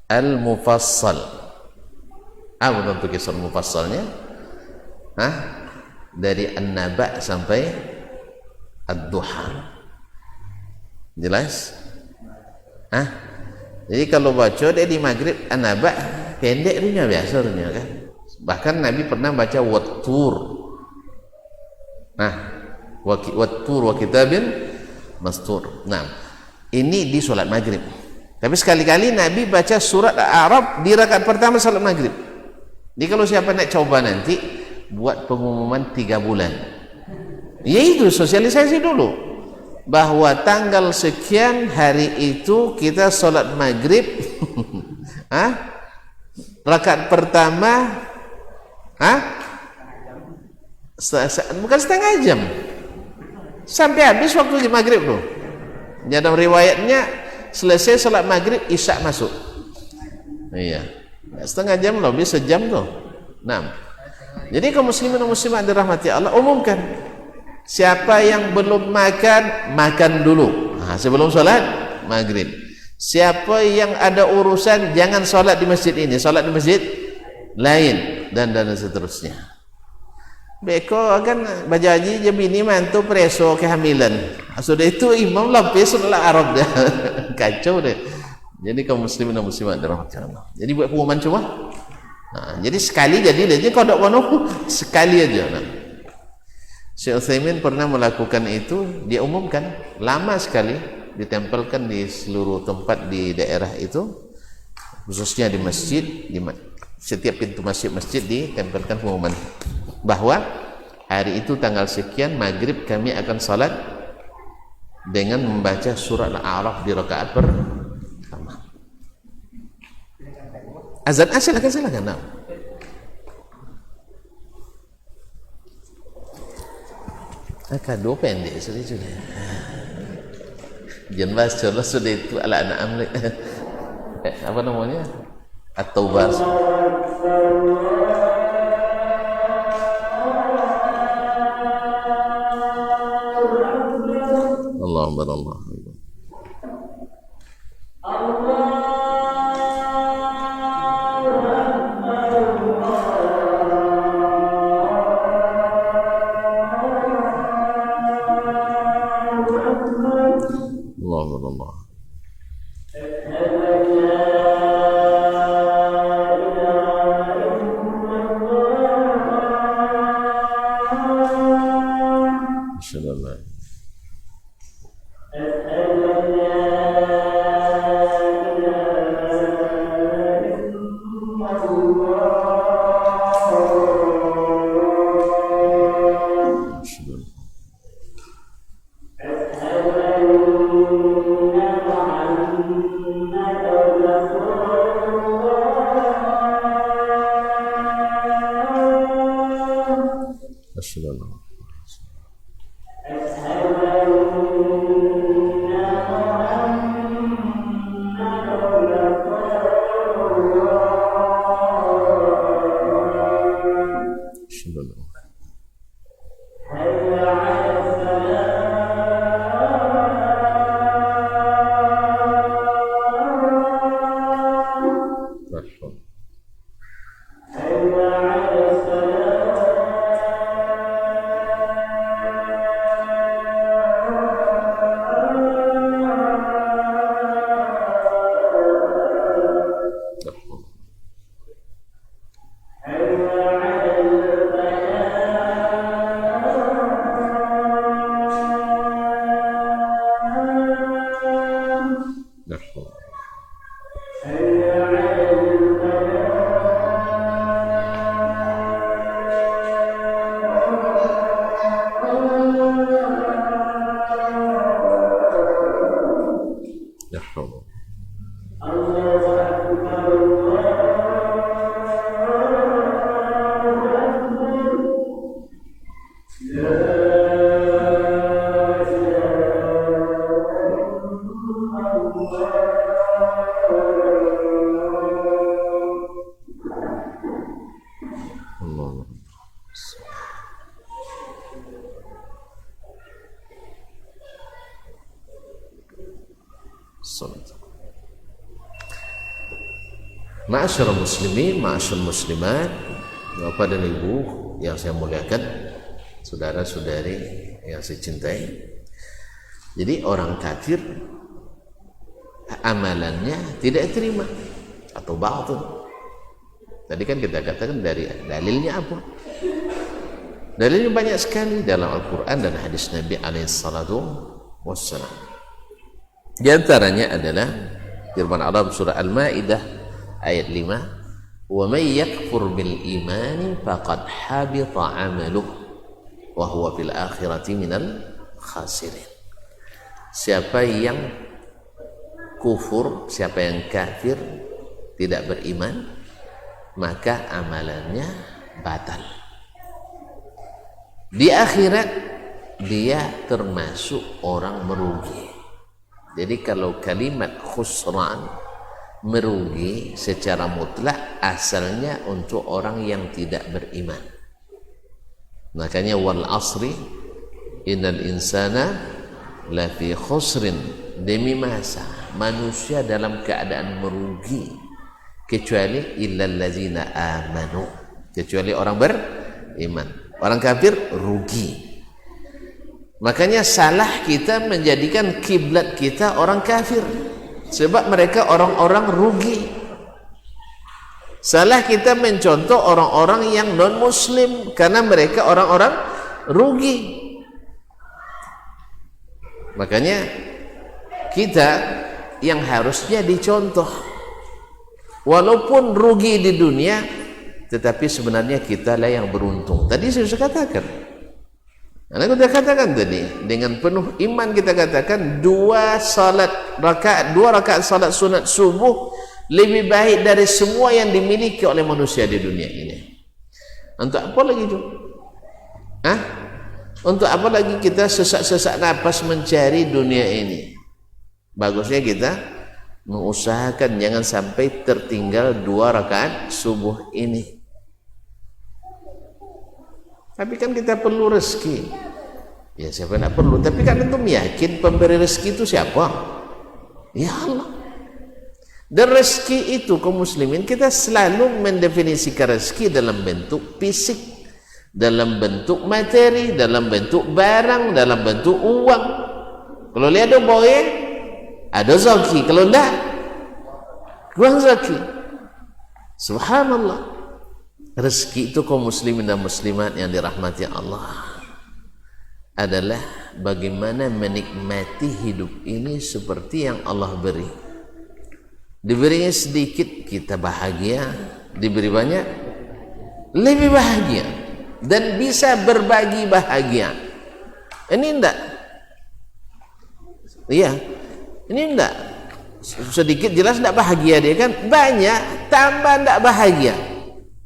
al-mufassal. Apa bentuk kisah mufassalnya? Dari an-naba sampai ad-duha. Jelas? Jadi kalau baca dia di maghrib an-naba pendek dunia biasa dunia kan. Bahkan Nabi pernah baca wat-tur. Wat-tur wa kitabin mastur. Nah, ini di solat maghrib. Tapi sekali-kali Nabi baca surat Al-A'raf di rakaat pertama salat maghrib. Jadi kalau siapa nak coba nanti buat pengumuman 3 bulan. Yaitu sosialisasi dulu bahwa tanggal sekian hari itu kita salat maghrib rakaat pertama bukan setengah jam sampai habis waktu maghrib tuh. Dalam riwayatnya selesai salat maghrib isya masuk. Iya. Setengah jam lebih sejam tuh. Jadi kaum muslimin dan muslimat dirahmati Allah, umumkan siapa yang belum makan dulu sebelum salat maghrib. Siapa yang ada urusan jangan salat di masjid ini, salat di masjid lain dan seterusnya. Beko kan bajaji je bini mantu preso kehamilan. Sudah itu imam lapis sudah Arab dah. Kacau deh. Jadi kaum muslimin dan muslimat dirahmati Allah. Jadi buat pengumuman cuma. Nah, jadi sekali jadi dia kodok kono sekali aja. Nah. Syekh Utsaimin pernah melakukan itu, dia umumkan lama sekali, ditempelkan di seluruh tempat di daerah itu, khususnya di masjid, di setiap pintu masjid ditempelkan pengumuman bahwa hari itu tanggal sekian maghrib kami akan salat dengan membaca surat Al-A'raf di rakaat pertama. Azan silakan. Nah. Kado pendek sudah. Jangan bahas Allah sudah itu ala anak amlik. Apa namanya? At-Taubah. Allahumma Allah. Allah. Insyaallah. Ma'asyiral muslimin, ma'asyiral muslimat, Bapak dan Ibu yang saya muliakan, saudara-saudari yang saya cintai. Jadi orang kafir amalannya tidak diterima atau batil. Tadi kan kita katakan dari dalilnya apa? Dalilnya banyak sekali dalam Al-Quran dan hadis Nabi alaihissalatu wassalam. Di antaranya adalah firman Allah surah Al-Maidah ayat 5, "Wa may yakfur bil imani faqad habita 'amaluhu wa huwa fil akhirati minal khasirin." Siapa yang kufur, siapa yang kafir, tidak beriman, maka amalannya batal. Di akhirat dia termasuk orang merugi. Jadi kalau kalimat khusran, merugi secara mutlak, asalnya untuk orang yang tidak beriman. Makanya wal asri innal insana lafi khusrin, demi masa manusia dalam keadaan merugi. kecuali illal ladzina amanu, kecuali orang beriman. Orang kafir rugi. Makanya salah kita menjadikan kiblat kita orang kafir, sebab mereka orang-orang rugi. Salah kita mencontoh orang-orang yang non muslim karena mereka orang-orang rugi. Makanya kita yang harusnya dicontoh, walaupun rugi di dunia, tetapi sebenarnya kita lah yang beruntung. Tadi saya sudah katakan, karena kita katakan tadi dengan penuh iman, kita katakan dua rakaat salat sunat subuh lebih baik dari semua yang dimiliki oleh manusia di dunia ini. Untuk apa lagi itu? Untuk apa lagi kita sesak-sesak napas mencari dunia ini? Bagusnya kita mengusahakan jangan sampai tertinggal 2 rakaat subuh ini. Tapi kan kita perlu rezeki. Ya siapa nak perlu? Tapi kan antum yakin pemberi rezeki itu siapa? Ya Allah. Dan rezeki itu kaum muslimin, kita selalu mendefinisikan rezeki dalam bentuk fisik, dalam bentuk materi, dalam bentuk barang, dalam bentuk uang. Kalau lihat ada boleh, ada zaki. Kalau tidak, kurang zaki. Subhanallah. Rezeki itu kaum muslimin dan muslimat yang dirahmati Allah adalah bagaimana menikmati hidup ini seperti yang Allah beri. Diberinya sedikit kita bahagia, diberi banyak lebih bahagia, dan bisa berbagi bahagia. Ini enggak, iya, ini enggak. Sedikit jelas enggak bahagia dia kan, banyak tambah enggak bahagia.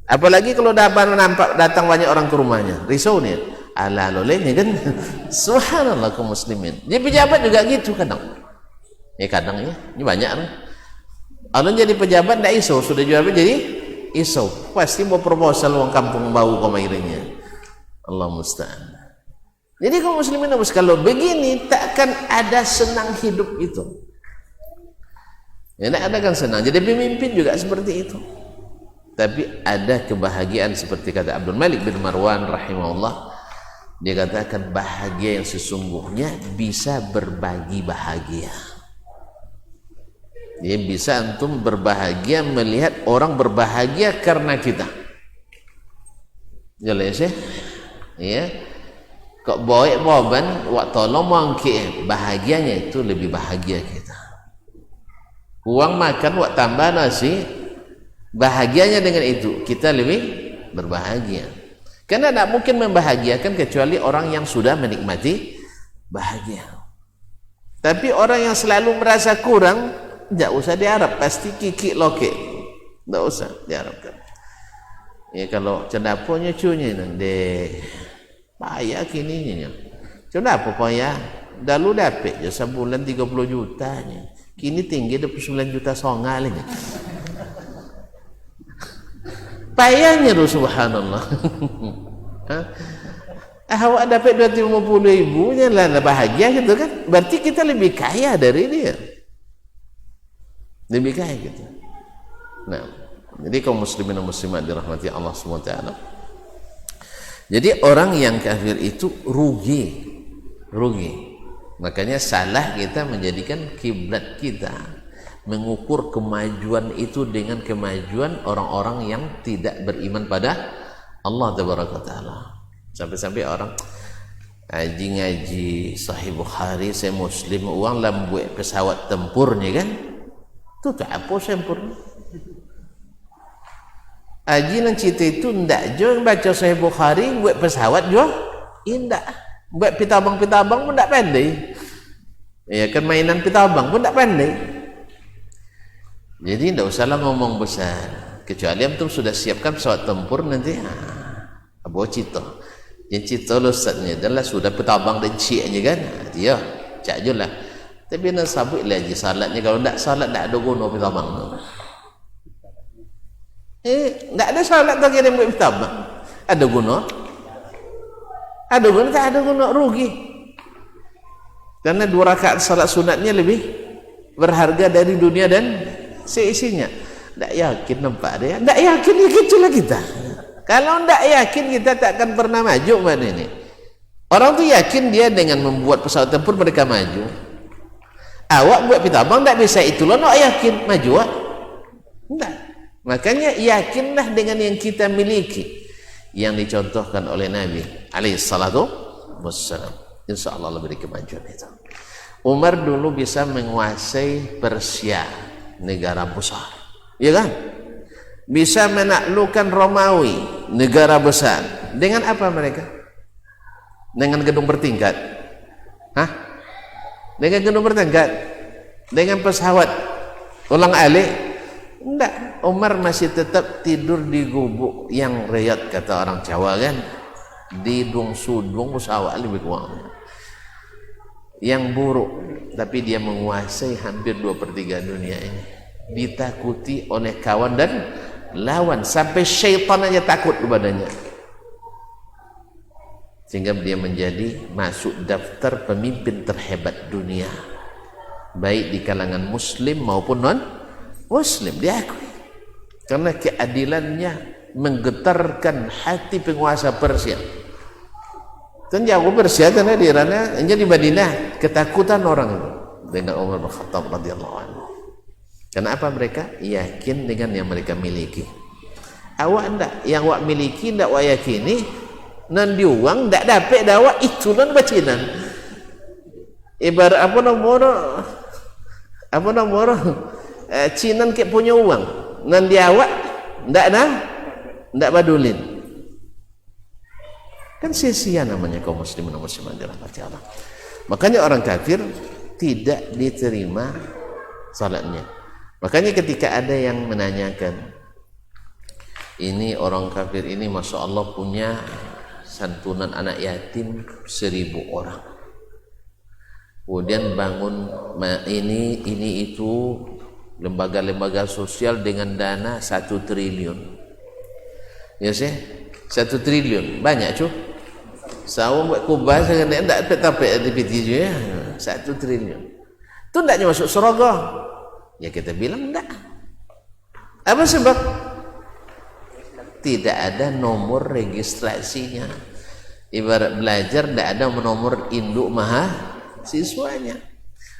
Apalagi kalau nampak datang banyak orang ke rumahnya, risau nih, ala lolenya kan. Subhanallah kaum muslimin. Jadi pejabat juga gitu kadang. Ya kadang ya, ini banyak nih. Kalau jadi pejabat tidak iso, sudah jual jadi iso, pasti mau proposal uang kampung bau kemairnya. Allah musta'an. Jadi kaum muslimin harus, kalau begini takkan ada senang hidup itu. Ya tidak ada kan senang. Jadi pemimpin juga seperti itu. Tapi ada kebahagiaan seperti kata Abdul Malik bin Marwan rahimahullah. Dia katakan bahagia yang sesungguhnya bisa berbagi bahagia. Dia bisa antum berbahagia melihat orang berbahagia karena kita. Jelas ya? Ya. Kok baik boban wak tolong mangke, bahagianya itu lebih bahagia kita. Uang makan wak tambah nasi, bahagianya dengan itu kita lebih berbahagia. Karena tidak mungkin membahagiakan kecuali orang yang sudah menikmati bahagia. Tapi orang yang selalu merasa kurang, tidak usah diharap, pasti kiki loke, tidak usah diharapkan. Ya kalau cendaponya cunya nanti payah kininya. Cendapo payah, dulu dapat ya sebulan 30 jutanya, kini tinggi 29 juta songalnya. Payahnya tuh subhanallah. Awak dapat 250.000 nya lah bahagia gitu kan? Berarti kita lebih kaya dari dia. Lebih kaya gitu. Nah, jadi kaum muslimin dan muslimat dirahmati Allah SWT. Jadi orang yang kafir itu rugi. Makanya salah kita menjadikan kiblat kita mengukur kemajuan itu dengan kemajuan orang-orang yang tidak beriman pada Allah Taala. Sampai-sampai orang ngaji Sahih Bukhari, saya muslim, uang lah buat pesawat tempurnya kan. Itu tak apa sempurna. Aji nang cerita itu ndak jo baca Sahih Bukhari buat pesawat jo, indak. Buat pitabang-pitabang pun ndak pandai. Ya kan mainan pitabang pun ndak pandai. Jadi ndak usahlah ngomong besar. Kecuali antum sudah siapkan pesawat tempur nanti. Abo cito. Yang cito lo ustaznya adalah sudah pitabang dan ciaknya kan. Dia cak jo lah. Tapi nak sabut lagi salatnya, kalau tak salat tak ada guna pitabang tu. Tak ada salat tak kira buat pitabang. Ada guna? Ada guna tak ada guna, rugi. Karena 2 rakaat salat sunatnya lebih berharga dari dunia dan seisinya. Tidak yakin nampak dia. Tidak yakin ya gitulah kita. Kalau tidak yakin kita tak akan pernah maju mana ini. Orang tu yakin dia dengan membuat pesawat tempur mereka maju. Awak buat pitabang tidak bisa itulah nak yakin maju ah. Tidak. Makanya yakinlah dengan yang kita miliki, yang dicontohkan oleh Nabi alaihi salatu wassalam. Insyaallah Allah beri kemajuan itu. Umar dulu bisa menguasai Persia, negara besar, ya kan? Bisa menaklukkan Romawi, negara besar. Dengan apa mereka? Dengan gedung bertingkat. Hah? Dengan gedung bertingkat? Dengan pesawat ulang-alik? Enggak. Umar masih tetap tidur di gubuk yang reyat kata orang Jawa kan, di dung sudung pesawat lebih kurang yang buruk, tapi dia menguasai hampir 2/3 dunia ini, ditakuti oleh kawan dan lawan, sampai syaitan aja takut kepadanya, sehingga dia menjadi masuk daftar pemimpin terhebat dunia, baik di kalangan muslim maupun non muslim, diakui karena keadilannya menggetarkan hati penguasa Persia. Dan jauh Persia karena di Irannya jadi Madinah, ketakutan orang itu dengan Umar bin Khattab radhiyallahu anhu. Kenapa? Mereka yakin dengan yang mereka miliki. Awak ndak, yang awak miliki ndak awak yakini, nan diuang ndak dapat dawak itu nan bacinan. Ibarat apa nomor Cinan ke punya uang, nan dia awak ndak badulin. Kan sia-sia namanya kaum muslimin dan muslimat dirahmati Allah. Makanya orang kafir tidak diterima salatnya. Makanya ketika ada yang menanyakan, ini orang kafir ini masya Allah punya santunan anak yatim 1000 orang, kemudian bangun ini itu lembaga-lembaga sosial dengan dana 1 triliun, ya sih, 1 triliun banyak cuy. Sawang buat kubah saya tidak tapi di video ya 1 triliun. Itu tidaknya masuk surga. Ya kita bilang enggak. Apa sebab? Tidak ada nomor registrasinya. Ibarat belajar tidak ada nomor induk mahasiswanya.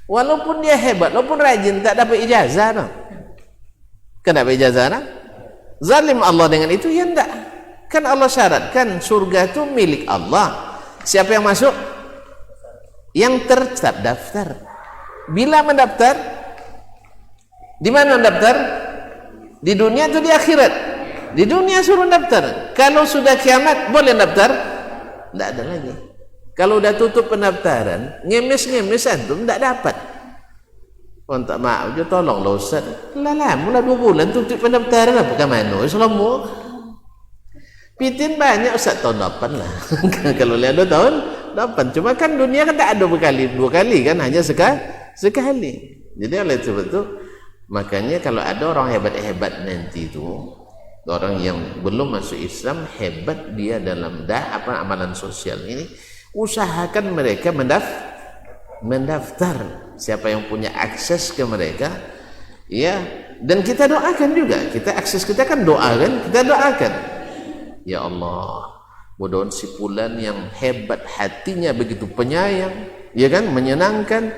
Walaupun dia hebat, walaupun rajin, tak dapat ijazah no. Kenapa ijazah no? Zalim Allah dengan itu? Ya enggak. Kan Allah syaratkan surga itu milik Allah. Siapa yang masuk? Yang terdaftar. Bila mendaftar? Di mana mendaftar? Di dunia atau di akhirat? Di dunia suruh daftar. Kalau sudah kiamat boleh daftar? Tidak ada lagi. Kalau udah tutup pendaftaran, ngemis antum tidak dapat. Minta maaf, tolonglah Ustaz. Mula 2 bulan tutup pendaftaran apa kemana? Selamu. Pitin banyak Ustaz tahun 8 lah. Kalau lihat 2 tahun 8. Cuma kan dunia kan tak ada 2 kali kan, hanya sekali. Jadi oleh sebab itu makanya kalau ada orang hebat-hebat nanti itu, orang yang belum masuk Islam hebat dia dalam amalan sosial ini, usahakan mereka mendaftar. Siapa yang punya akses ke mereka, ya, dan kita doakan juga. Kita akses kita kan doa kan, kita doakan. Ya Allah, mudah-mudahan si fulan yang hebat hatinya begitu penyayang, ya kan, menyenangkan,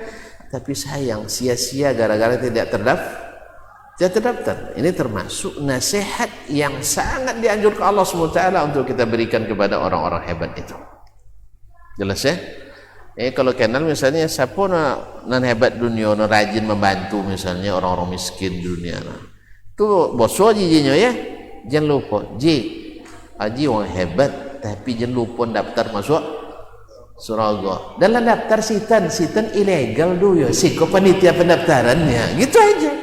tapi sayang sia-sia gara-gara tidak terdaftar. Ini termasuk nasihat yang sangat dianjurkan Allah SWT untuk kita berikan kepada orang-orang hebat itu. Jelas ya? Kalau kenal misalnya siapa nan hebat dunia, nan rajin membantu misalnya orang-orang miskin dunia, tu boswa jijinya ya, jangan lupa Haji orang hebat, tapi jangan lupa daftar masuk surga. Dalam daftar sitan ilegal dulu ya, siko panitia pendaftarannya, gitu aja.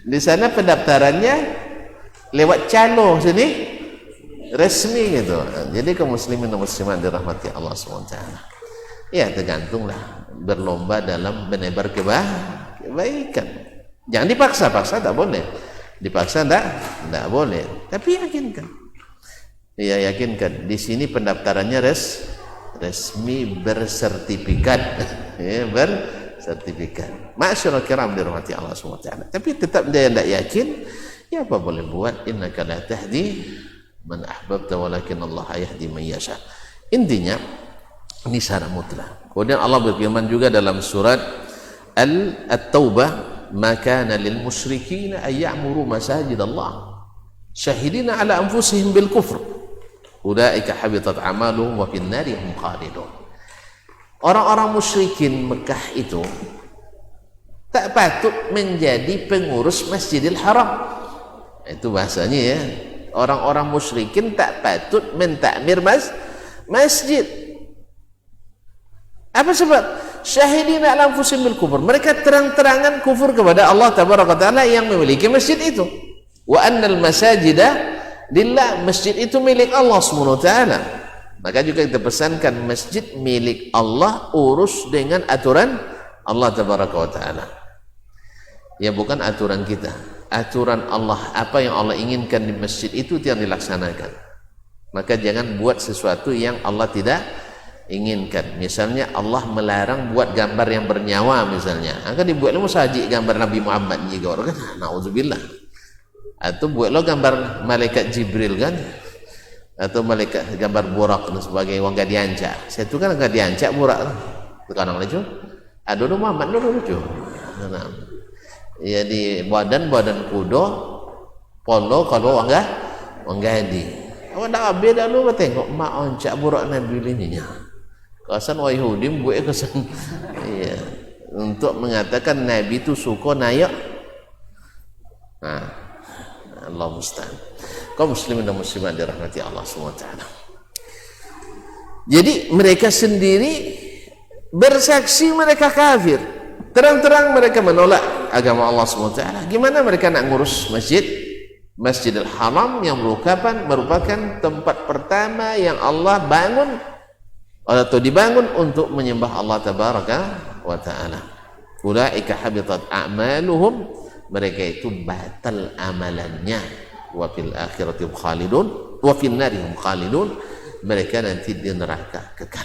Di sana pendaftarannya lewat calo, sini resmi gitu. Jadi kaum muslimin dan muslimat dirahmati Allah SWT. Ya tergantunglah, berlomba dalam menebar kebaikan. Jangan dipaksa-paksa, tak boleh. Dipaksa enggak boleh, tapi yakinkan. Ya yakinkan di sini pendaftarannya resmi bersertifikat. Ya, sertifikat. Ma'asyiral kiram dirahmati Allah SWT. Tapi tetap dia tidak yakin, ya apa boleh buat, innaka la tahdi man ahbabta walakin Allah yahdi man yasha. Intinya ini syarat mutlak. Kemudian Allah berfirman juga dalam surat At-Taubah, ma kana lil musyrikin ay ya'muru masajid Allah syahidina ala anfusihim bil kufr ulaika habitat amaluhum wa fin nari hum khalidun. Orang-orang musyrikin Mekah itu tak patut menjadi pengurus Masjidil Haram. Itu bahasanya ya. Orang-orang musyrikin tak patut mentakmir masjid. Apa sebab? Syahidina ala anfusihim bil kufur. Mereka terang-terangan kufur kepada Allah Tabaraka Ta'ala yang memiliki masjid itu. Wa annal masajida lillah. Masjid itu milik Allah Subhanahu wa taala. Maka juga kita pesankan masjid milik Allah, urus dengan aturan Allah Tabaraka wa Ta'ala. Ya bukan aturan kita. Aturan Allah, apa yang Allah inginkan di masjid itu yang dilaksanakan. Maka jangan buat sesuatu yang Allah tidak inginkan. Misalnya Allah melarang buat gambar yang bernyawa misalnya. Akan dibuat lo sajik gambar Nabi Muhammad juga orang kan. Nauzubillah. Atau buat lo gambar malaikat Jibril kan. Atau malaikat gambar burak dan sebagainya, wong gak diancak. Saya tu kan gak diancak burak. Sekarang lucu. Ada Muhammad lucu. Nah. Ya di badan kudo polo kalau wong gadi. Awak dah beda lu tengok mak oncak burak Nabi ini nya. Kasan Yahudi buat kesan. Iya. Untuk mengatakan Nabi itu suka naik. Nah. Allah musta'an. Kaum muslimin dan muslimat dirahmati Allah SWT. Jadi mereka sendiri bersaksi mereka kafir. Terang-terang mereka menolak agama Allah SWT. Gimana mereka nak ngurus Masjidil Haram yang merupakan tempat pertama yang Allah bangun atau dibangun untuk menyembah Allah Tabaraka wa Ta'ala. Ulaika habitat a'maluhum. Mereka itu batal amalannya. Wa fil akhirati khalidun wa fin nari hum khalidun. Mereka nanti di neraka kekal.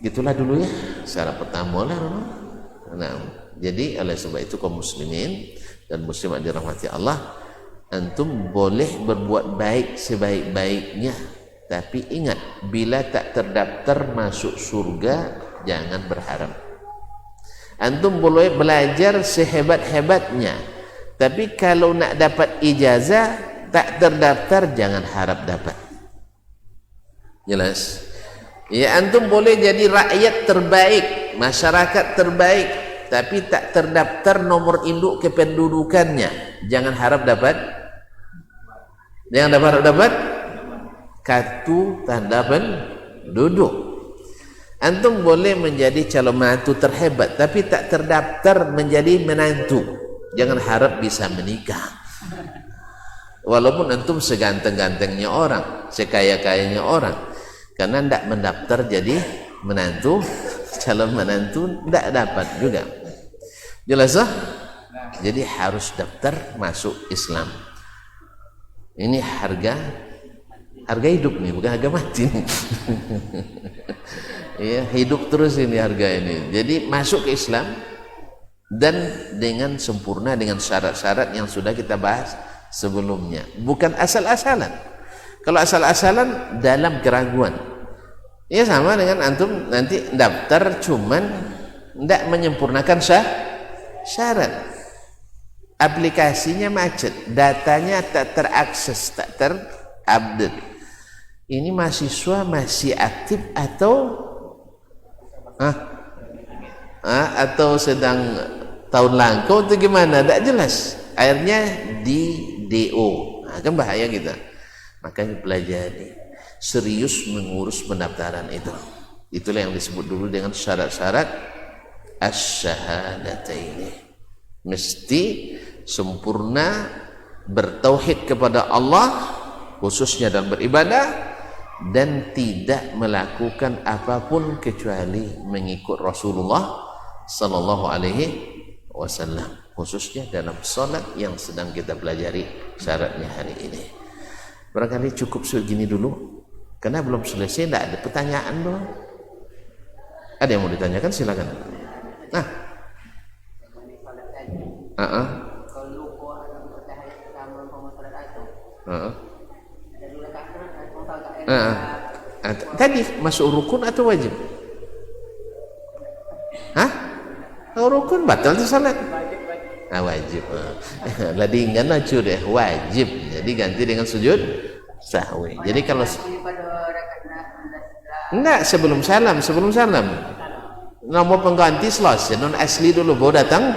Gitulah dulu ya syarat pertama lah. Nah, jadi oleh sebab itu kaum muslimin dan muslimat dirahmati Allah, antum boleh berbuat baik sebaik-baiknya, tapi ingat bila tak terdaftar masuk surga jangan berharap. Antum boleh belajar sehebat-hebatnya, tapi kalau nak dapat ijazah tak terdaftar jangan harap dapat. Jelas? Ya, antum boleh jadi rakyat terbaik, masyarakat terbaik, tapi tak terdaftar nomor induk kependudukannya, jangan harap dapat. Jangan dapat kartu tanda penduduk. Antum boleh menjadi calon menantu terhebat, tapi tak terdaftar menjadi menantu, jangan harap bisa menikah. Walaupun antum seganteng-gantengnya orang, sekaya-kayanya orang, karena tidak mendaftar jadi menantu, calon menantu tidak dapat juga. Jelas lah? Jadi harus daftar masuk Islam. Ini harga hidup nih, bukan harga mati nih. Ya, hidup terus ini harga ini. Jadi masuk ke Islam dan dengan sempurna dengan syarat-syarat yang sudah kita bahas sebelumnya. Bukan asal-asalan. Kalau asal-asalan dalam keraguan. Ya sama dengan antum nanti daftar cuman tidak menyempurnakan syarat. Aplikasinya macet, datanya tak terakses, tak terupdate. Ini mahasiswa masih aktif atau sedang tahun langkau itu gimana? Tidak jelas. Akhirnya di DO. Kan bahaya kita. Makanya pelajari, serius mengurus pendaftaran itu. Itulah yang disebut dulu dengan syarat-syarat asyhadataini. Mesti sempurna bertauhid kepada Allah, khususnya dalam beribadah, dan tidak melakukan apapun kecuali mengikut Rasulullah sallallahu alaihi wasallam, khususnya dalam salat yang sedang kita pelajari syaratnya hari ini. Barangkali cukup segini dulu karena belum selesai, tidak ada pertanyaan dong. Ada yang mau ditanyakan, silakan. Nah, tadi masuk rukun atau wajib? Hah? Rukun batal tu salat. Wajib. Ladingan acu deh, wajib. Jadi ganti dengan sujud sahwi. Jadi kalau enggak, sebelum salam. Nomor pengganti selesai, non asli dulu baru datang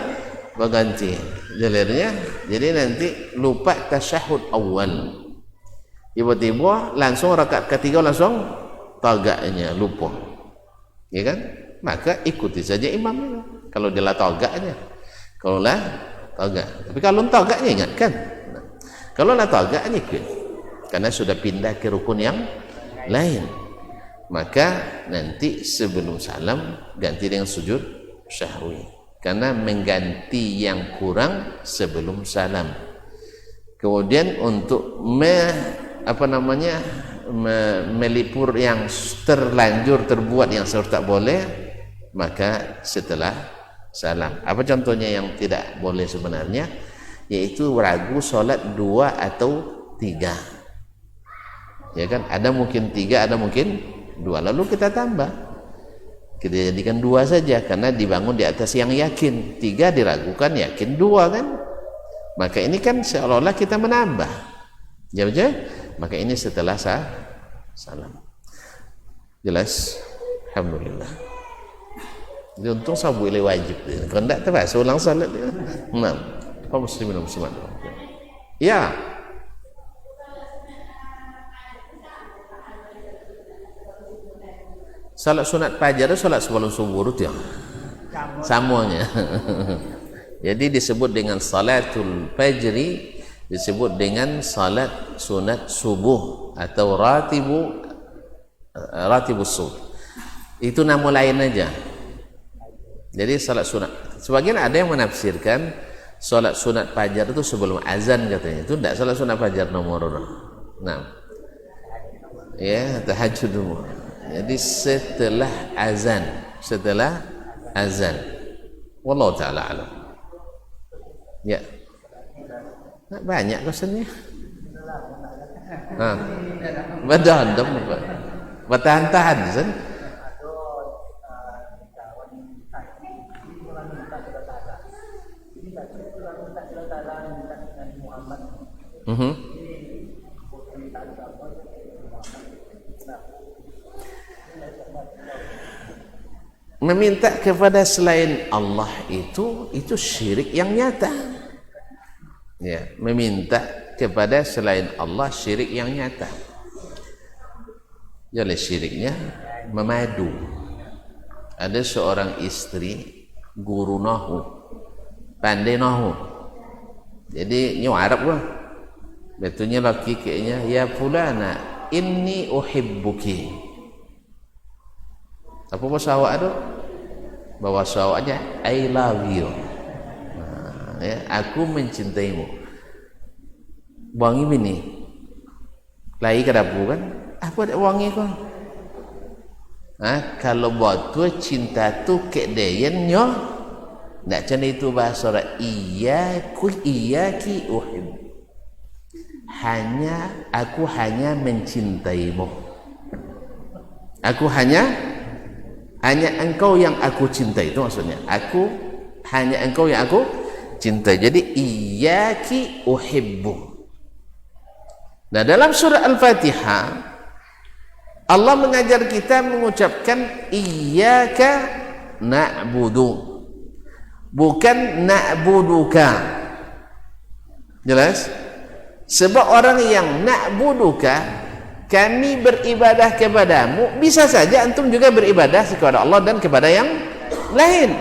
pengganti. Jalurnya, jadi nanti lupa tasyahud awal. Tiba-tiba langsung rakaat ketiga langsung tagaknya lupa. Ya kan? Maka ikuti saja imam. Kalau dia lah tagaknya. Kalau lah tagak. Tapi kalau tagaknya ingatkan. Kalau lah tagaknya ikut. Karena sudah pindah ke rukun yang lain. Maka nanti sebelum salam ganti dengan sujud syahwi. Karena mengganti yang kurang sebelum salam. Kemudian untuk melipur yang terlanjur terbuat yang seharusnya tak boleh, maka setelah salam. Apa contohnya yang tidak boleh sebenarnya? Yaitu ragu solat 2 atau 3. Ya kan? Ada mungkin 3, ada mungkin 2. Lalu kita tambah. Kita jadikan 2 saja karena dibangun di atas yang yakin. 3 diragukan, yakin 2 kan? Maka ini kan seolah-olah kita menambah. Ya betul? Maka ini setelah salam. Jelas? Alhamdulillah. Jadi untung sabu ilai wajib. Kalau tidak terpaksa ulang salat. Nah, kaum muslimin muslimat. Ya. Salat sunat fajar itu salat sebelum subuh itu ya. Semuanya. Jadi disebut dengan salatul fajri, disebut dengan salat sunat subuh atau ratibus subuh. Itu nama lain aja. Jadi salat sunat. Sebagian ada yang menafsirkan salat sunat fajar itu sebelum azan katanya. Itu tidak salat sunat fajar nomor 6. Ya, tahajud dulu. Jadi setelah azan. Wallahu taala alam. Ya. Banyak kosannya. Berdalam bertahan-tahan kan? Meminta kepada selain Allah itu syirik yang nyata. Ya, meminta kepada selain Allah syirik yang nyata. Jadi syiriknya memadu. Ada seorang istri guru nahu, pandai nahu. Jadi nyawa Arab lah. Betulnya laki kayaknya, ya fulana inni uhibbuki. Apa bahasa awak tu? Bahasa awaknya I love you. Ya, aku mencintaimu. Wangi bini. Lai ke dapur kan? Apa ada wangi kau? Kalau buat tu cinta tu kedeyan nyo. Tak macam itu bahasa orang. Iyaki uhib. Aku hanya mencintaimu. Aku hanya engkau yang aku cintai, itu maksudnya. Hanya engkau yang aku cintai. Jadi iyyaki uhibbu. Nah, dalam surah Al-Fatihah Allah mengajar kita mengucapkan iyyaka na'budu, bukan na'buduka. Jelas? Sebab orang yang na'buduka, kami beribadah kepadamu, bisa saja antum juga beribadah kepada Allah dan kepada yang lain.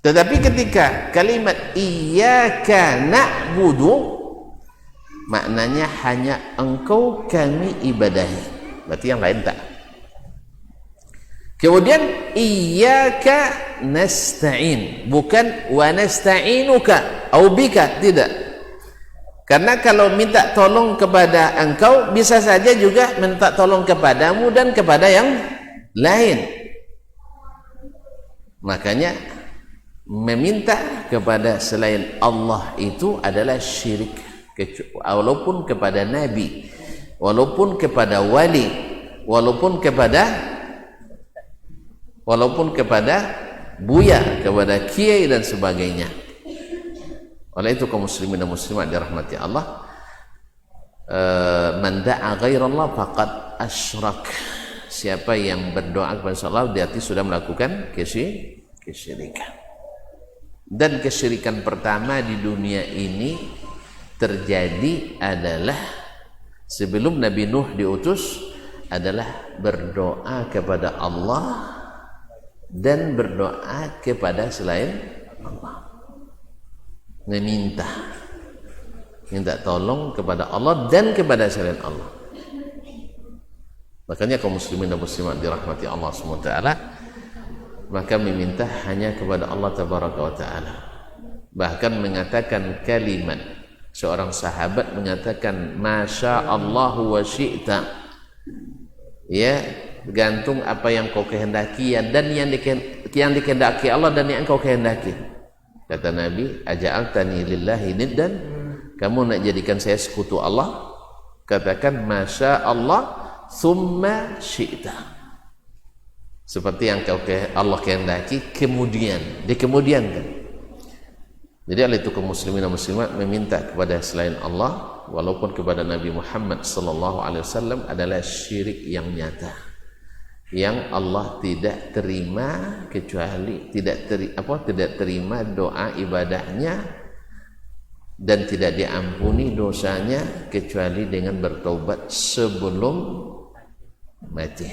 Tetapi ketika kalimat iyyaka na'budu, maknanya hanya engkau kami ibadahi, berarti yang lain tak. Kemudian iyyaka nasta'in, bukan wa nasta'inuka au bika, tidak. Karena kalau minta tolong kepada engkau, bisa saja juga minta tolong kepadamu dan kepada yang lain. Makanya meminta kepada selain Allah itu adalah syirik, walaupun kepada nabi, walaupun kepada wali, walaupun kepada buya, kepada kiai dan sebagainya. Oleh itu kaum muslimin dan muslimat dirahmati Allah, man da'a ghairallah faqad asyrak. Siapa yang berdoa kepada Allah berarti sudah melakukan kesyirikan. Dan kesyirikan pertama di dunia ini terjadi adalah sebelum Nabi Nuh diutus, adalah berdoa kepada Allah dan berdoa kepada selain Allah, minta tolong kepada Allah dan kepada selain Allah. Makanya kaum muslimin dan muslimat dirahmati Allah SWT, maka meminta hanya kepada Allah Tabaraka wa Ta'ala. Bahkan mengatakan kalimat, seorang sahabat mengatakan masya Allahu wa syi'ta, ya, gantung apa yang kau kehendaki dan yang dikehendaki Allah dan yang kau kehendaki. Kata Nabi, aja'altani lillahi niddan, kamu nak jadikan saya sekutu Allah? Katakan masya Allah thumma syi'ta, seperti yang Allah kehendaki kemudian dikemudiankan. Jadi oleh itu kaum muslimin dan muslimat meminta kepada selain Allah walaupun kepada Nabi Muhammad sallallahu alaihi wasallam adalah syirik yang nyata, yang Allah tidak terima, kecuali tidak terima doa ibadahnya dan tidak diampuni dosanya kecuali dengan bertaubat sebelum mati.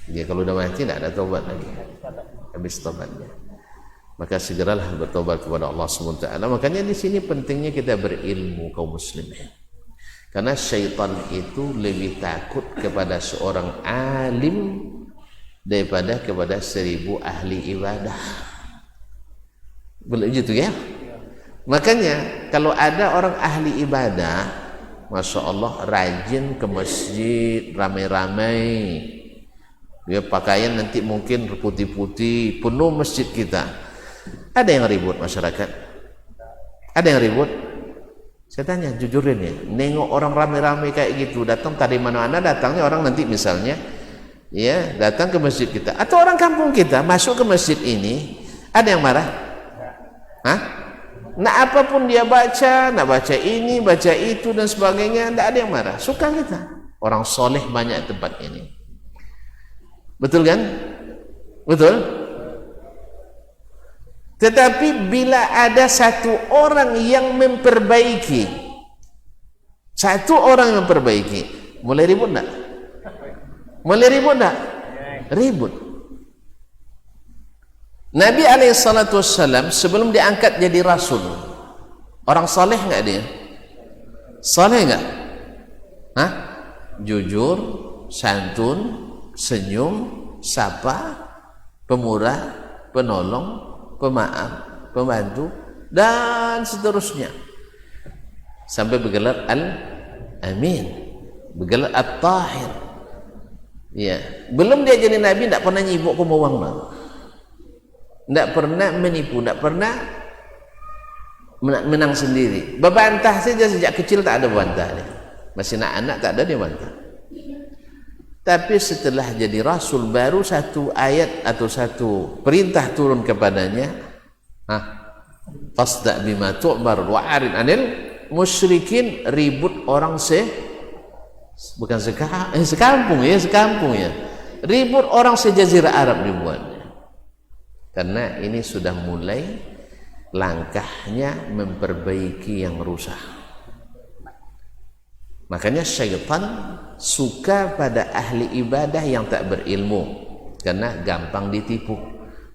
Dia kalau udah mati tidak ada taubat lagi, habis taubatnya. Maka segeralah bertaubat kepada Allah SWT. Makanya di sini pentingnya kita berilmu kaum muslimin, karena syaitan itu lebih takut kepada seorang alim daripada kepada 1000 ahli ibadah. Boleh gitu ya? Makanya kalau ada orang ahli ibadah, Masya Allah, rajin ke masjid, ramai-ramai, dia pakaian nanti mungkin putih-putih, penuh masjid kita. Ada yang ribut masyarakat? Ada yang ribut? Saya tanya jujurin ya, nengok orang ramai-ramai kayak gitu, datang tadi mana-mana datangnya orang nanti misalnya, ya, datang ke masjid kita atau orang kampung kita masuk ke masjid ini, ada yang marah? Hah? Nah apapun dia baca, nak baca ini, baca itu dan sebagainya, tidak ada yang marah, suka kita. Orang soleh banyak tempat ini, betul kan? Betul. Tetapi bila ada satu orang yang memperbaiki, mulai ribut tak? Ribut. Nabi SAW sebelum diangkat jadi rasul, orang saleh enggak dia? Saleh enggak? Hah? Jujur, santun, senyum, sapa, pemurah, penolong, pemaaf, pembantu dan seterusnya, sampai bergelar Al-Amin, bergelar At-Tahir. Ya, belum dia jadi nabi tidak pernah nyibuk ke uang, tidak pernah menipu, tidak pernah menang sendiri. Berbantah saja sejak kecil tak ada bantah dia. Masih anak tak ada dia bantah. Tapi setelah jadi rasul baru satu ayat atau satu perintah turun kepadanya, fasda' bima tu'mar wa 'arid 'anil musyrikin. Ribut orang sekampung ya. Ribut orang sejazirah Arab dibuatnya. Karena ini sudah mulai langkahnya memperbaiki yang rusak. Makanya syaitan suka pada ahli ibadah yang tak berilmu, karena gampang ditipu.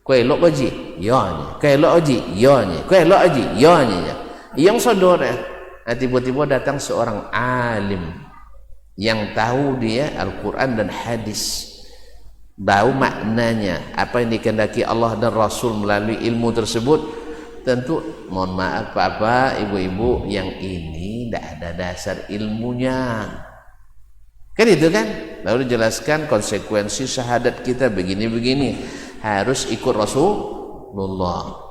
Kau elok baji, ya. Kau elok baji, ya. Kau elok baji, ya. Yang saudara, tiba-tiba datang seorang alim yang tahu dia Al-Quran dan hadis, tahu maknanya, apa yang dikehendaki Allah dan Rasul melalui ilmu tersebut. Tentu mohon maaf Bapak, Ibu-ibu, yang ini tidak ada dasar ilmunya, kan itu kan. Lalu dijelaskan konsekuensi syahadat kita begini-begini. harus ikut Rasulullah.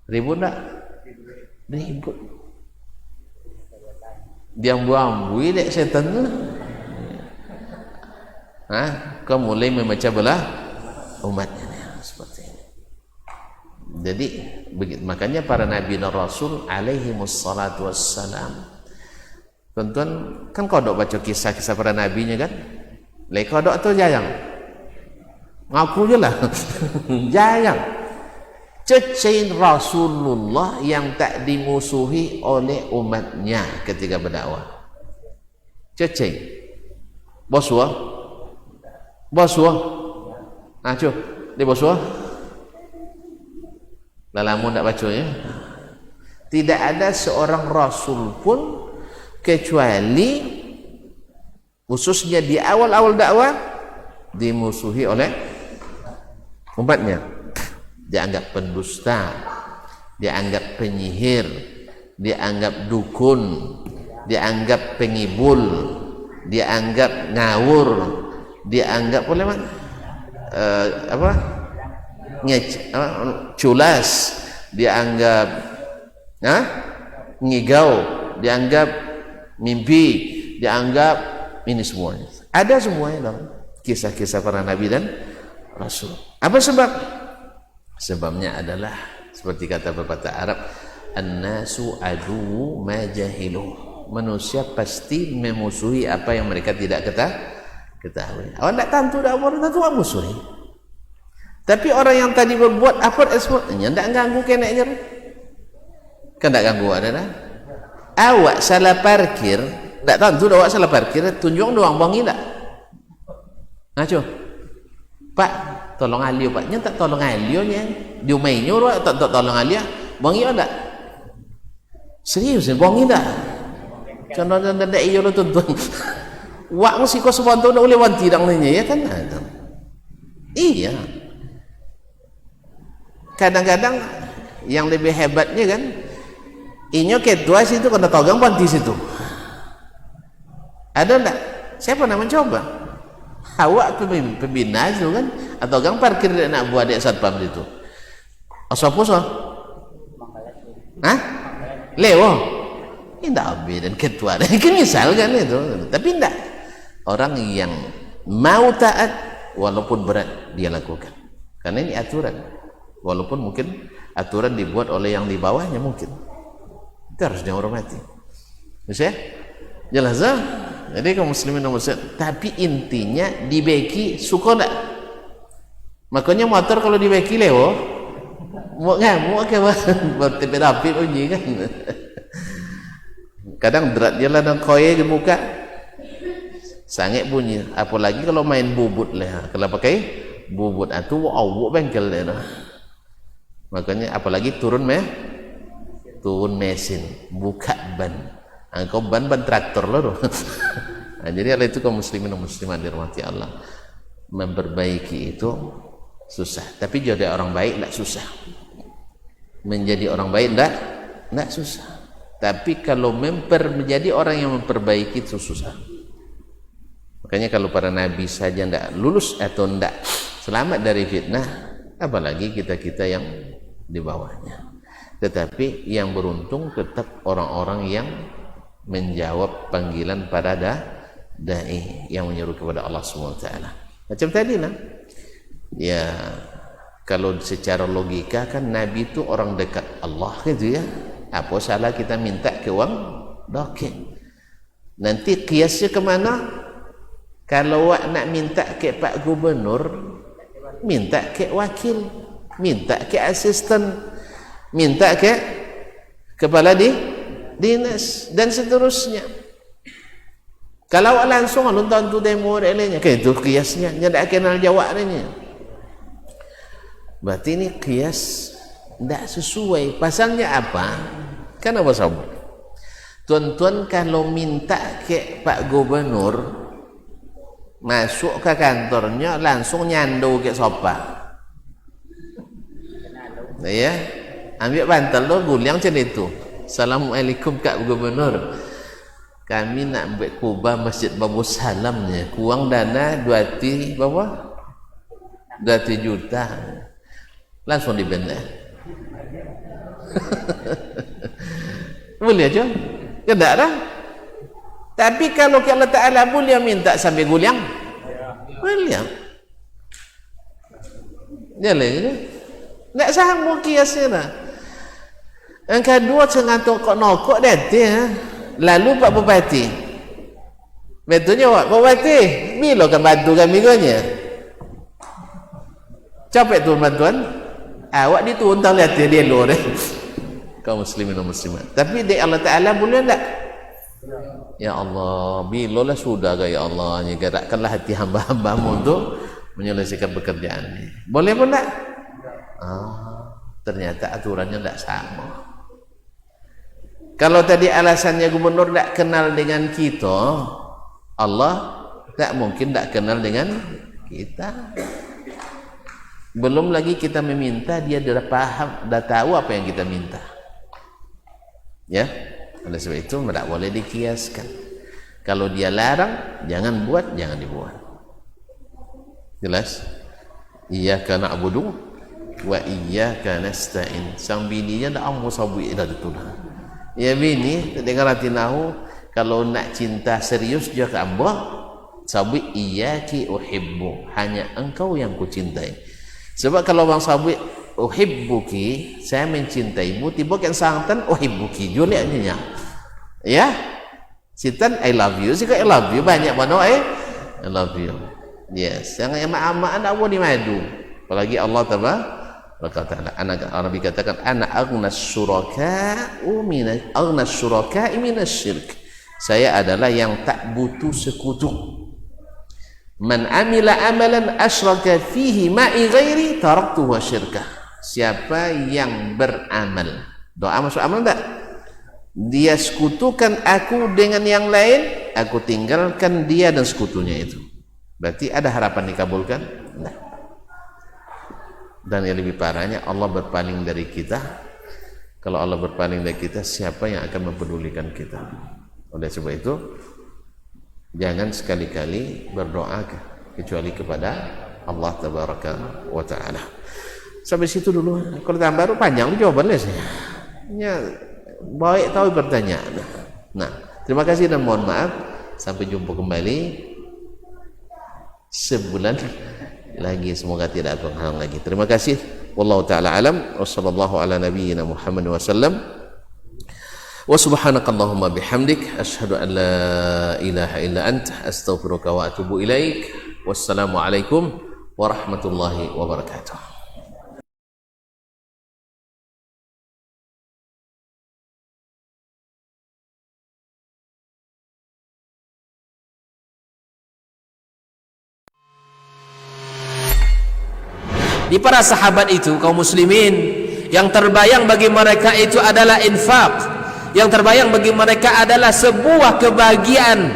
Ribut tak? Ribut. Dia buang-buang dek setan tu. Kau mulai memecah belah umatnya seperti ini. Jadi begitu, makanya para nabi dan rasul alaihi wassalatu wassalam, tuan-tuan kan kodok baca kisah-kisah para nabinya kan, lek kodok tu jayang ngaku je lah jayang cecin Rasulullah yang tak dimusuhi oleh umatnya ketika berdakwah. Cecin boswa cuy dia boswa lalamun tak baca ya. Tidak ada seorang rasul pun kecuali khususnya di awal-awal dakwah dimusuhi oleh umatnya, dianggap pendusta, dianggap penyihir, dianggap dukun, dianggap pengibul, dianggap ngawur, dianggap culas, dianggap ngigau, dianggap mimpi, dianggap ini semuanya. Ada semuanya dalam kisah-kisah para nabi dan rasul. Apa sebab? Sebabnya adalah seperti kata pepatah Arab, an-nasu aduwwu ma jahilu. Manusia pasti memusuhi apa yang mereka tidak ketahui. Awak tak tentu dah orang tentu musuhi. Tapi orang yang tadi berbuat apa semuanya tak ganggu keneknya. Kan tak ganggu ada dah. Awak salah parkir, tak tentu dah awak salah parkir, tunjuk doang bongi tak? Ngaco. Pak, tolong alio Pak. Nya tak tolong alio nya. Dia mainnya orang tak tolong alio. Bongi tak? Serius bongi tak? Contohnya ndak iyo lo tuntun. Wak mesti kau sebantu nak boleh wanti dang nanya ya kan? Iya. Kadang-kadang yang lebih hebatnya kan, inyo ketua situ kena togang wanti situ. Ada ndak? Siapa nak mencoba? Awak pembina itu kan, atau gang parkir dia nak buat dek satpam situ. Asopo so? Lewo. Tidak habis dan ketua dan misalkan itu, tapi tidak. Orang yang mau taat walaupun berat dia lakukan, karena ini aturan. Walaupun mungkin aturan dibuat oleh yang di bawahnya mungkin, itu harus dihormati. Bisa? Jelas tak? Jadi kaum muslimin dan muslimat, tapi intinya dibeki suka tak? Makanya motor kalau dibeki lewo, mau ngamuk ke bertepi-tepi bunyi kan? Kadang berat dia lah dan koye di muka sangat bunyi, apalagi kalau main bubut lah, kalau pakai bubut itu awak bengkel dia lah. Makanya apalagi turun mesin, buka ban, kau ban traktor lah tuh. Nah, jadi hal itu kaum muslimin dan muslimat dirahmati Allah, memperbaiki itu susah, tapi jadi orang baik tidak susah, menjadi orang baik tidak susah. Tapi kalau menjadi orang yang memperbaiki itu susah. Makanya kalau para nabi saja tidak lulus atau tidak selamat dari fitnah, apalagi kita-kita yang di bawahnya. Tetapi yang beruntung tetap orang-orang yang menjawab panggilan para dai yang menyeru kepada Allah SWT. Macam tadi lah. Ya, kalau secara logika kan nabi itu orang dekat Allah gitu ya. Apa salah kita minta ke wang doket? Nanti kiasnya kemana? Kalau awak nak minta ke Pak Gubernur, minta ke wakil, minta ke asisten, minta ke kepala dinas dan seterusnya. Kalau awak langsung nonton tu demo lainnya, ke itu kiasnya, nya tak kenal jawabnya. Berarti ini kias tidak sesuai. Pasalnya apa? Kan apa sahabat? Tuan-tuan kalau minta ke Pak Gubernur masuk ke kantornya langsung nyandu ke sopa, ya, ambil bantal lo guling macam itu. Assalamualaikum Kak Gubernur, kami nak buat kubah Masjid Babu Salamnya, kurang dana 2 juta. langsung dibenda. Boleh aja, tidak dah. Tapi kalau Allah Ta'ala boleh minta sampai guliang, boleh. Boleh je. Tak sanggup kiasnya dah. Yang kedua, sengatuk kok nokok datang. Lalu Pak Bupati. Betulnya Pak Bupati, bila kan bantu kami konya? Capek tu bantuan? Awak diturun tak lihat dia lo deh. Kaum muslimin dan muslimat. Tapi di Allah Ta'ala boleh tak? Ya Allah, bila lah sudah ke ya Allah, gerakkanlah hati hamba-hambamu untuk menyelesaikan pekerjaan ini. Boleh pun tak? Ternyata aturannya tak sama. Kalau tadi alasannya gubernur tak kenal dengan kita, Allah tak mungkin tak kenal dengan kita. Belum lagi kita meminta, dia dah paham, dah tahu apa yang kita minta. Ya, oleh sebab itu tidak boleh dikiaskan. Kalau dia larang, jangan buat, jangan dibuat. Jelas? Iyyaka na'budu wa iyyaka nasta'in. Sang bininya dah amu sabui dah betul. Ya bini, dengar hati nahu, kalau nak cinta serius dia ke amba, sabui iyyaki uhibbu, hanya engkau yang ku cintai. Sebab kalau bang sabui uhibbuki, saya mencintaimu, tiba kan santan uhibbuki juliannya. Ya? Sitan I love you, sika I love you banyak mana I love you. Yes, yang amak-amak anak boleh madu. Apalagi Allah Taala anak Arabi katakan ana aghnas syuraka'i minas syirk. Saya adalah yang tak butuh sekutu. Man amila amalan asyraka fihi ma'i ghairi taraktu wa syirkah. Siapa yang beramal, doa masuk amal tak? Dia sekutukan aku dengan yang lain, aku tinggalkan dia dan sekutunya itu. Berarti ada harapan dikabulkan? Nah. Dan yang lebih parahnya, Allah berpaling dari kita. Kalau Allah berpaling dari kita, siapa yang akan mempedulikan kita? Oleh sebab itu, jangan sekali-kali berdoa kecuali kepada Allah Tabaraka wa Ta'ala. Sampai situ dulu. Kalau tambah baru panjang jawabannya saya. Ya, baik tahu pertanyaan. Nah, terima kasih dan mohon maaf. Sampai jumpa kembali sebulan lagi, semoga tidak ada hal lagi. Terima kasih. Wallahu ta'ala alam. Wassallallahu ala nabiyyina Muhammad wa sallam. Wa subhanakallahumma bihamdik asyhadu an la ilaha illa anta astaghfiruka wa atubu ilaik. Wassalamu alaikum warahmatullahi wabarakatuh. Di para sahabat itu, kaum muslimin, yang terbayang bagi mereka itu adalah infak. Yang terbayang bagi mereka adalah sebuah kebahagiaan,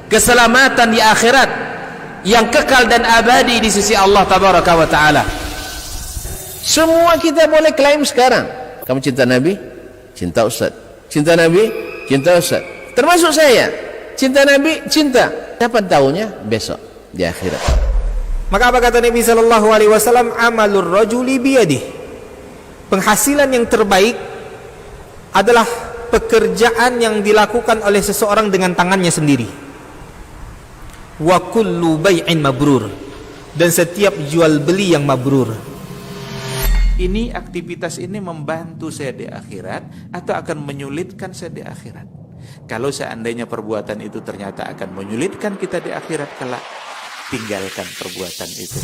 keselamatan di akhirat yang kekal dan abadi di sisi Allah Tabaraka wa Ta'ala. Semua kita boleh klaim sekarang. Kamu cinta Nabi? Cinta Ustaz. Cinta Nabi? Cinta Ustaz. Termasuk saya. Cinta Nabi? Cinta. Kapan tahunya? Besok di akhirat. Maka apa kata Nabi sallallahu alaihi wasallam? Amalur rajuli biyadihi. Penghasilan yang terbaik adalah pekerjaan yang dilakukan oleh seseorang dengan tangannya sendiri. Wa kullu bai'in mabrur. Dan setiap jual beli yang mabrur. Ini aktivitas ini membantu saya di akhirat atau akan menyulitkan saya di akhirat? Kalau seandainya perbuatan itu ternyata akan menyulitkan kita di akhirat kelak, tinggalkan perbuatan itu.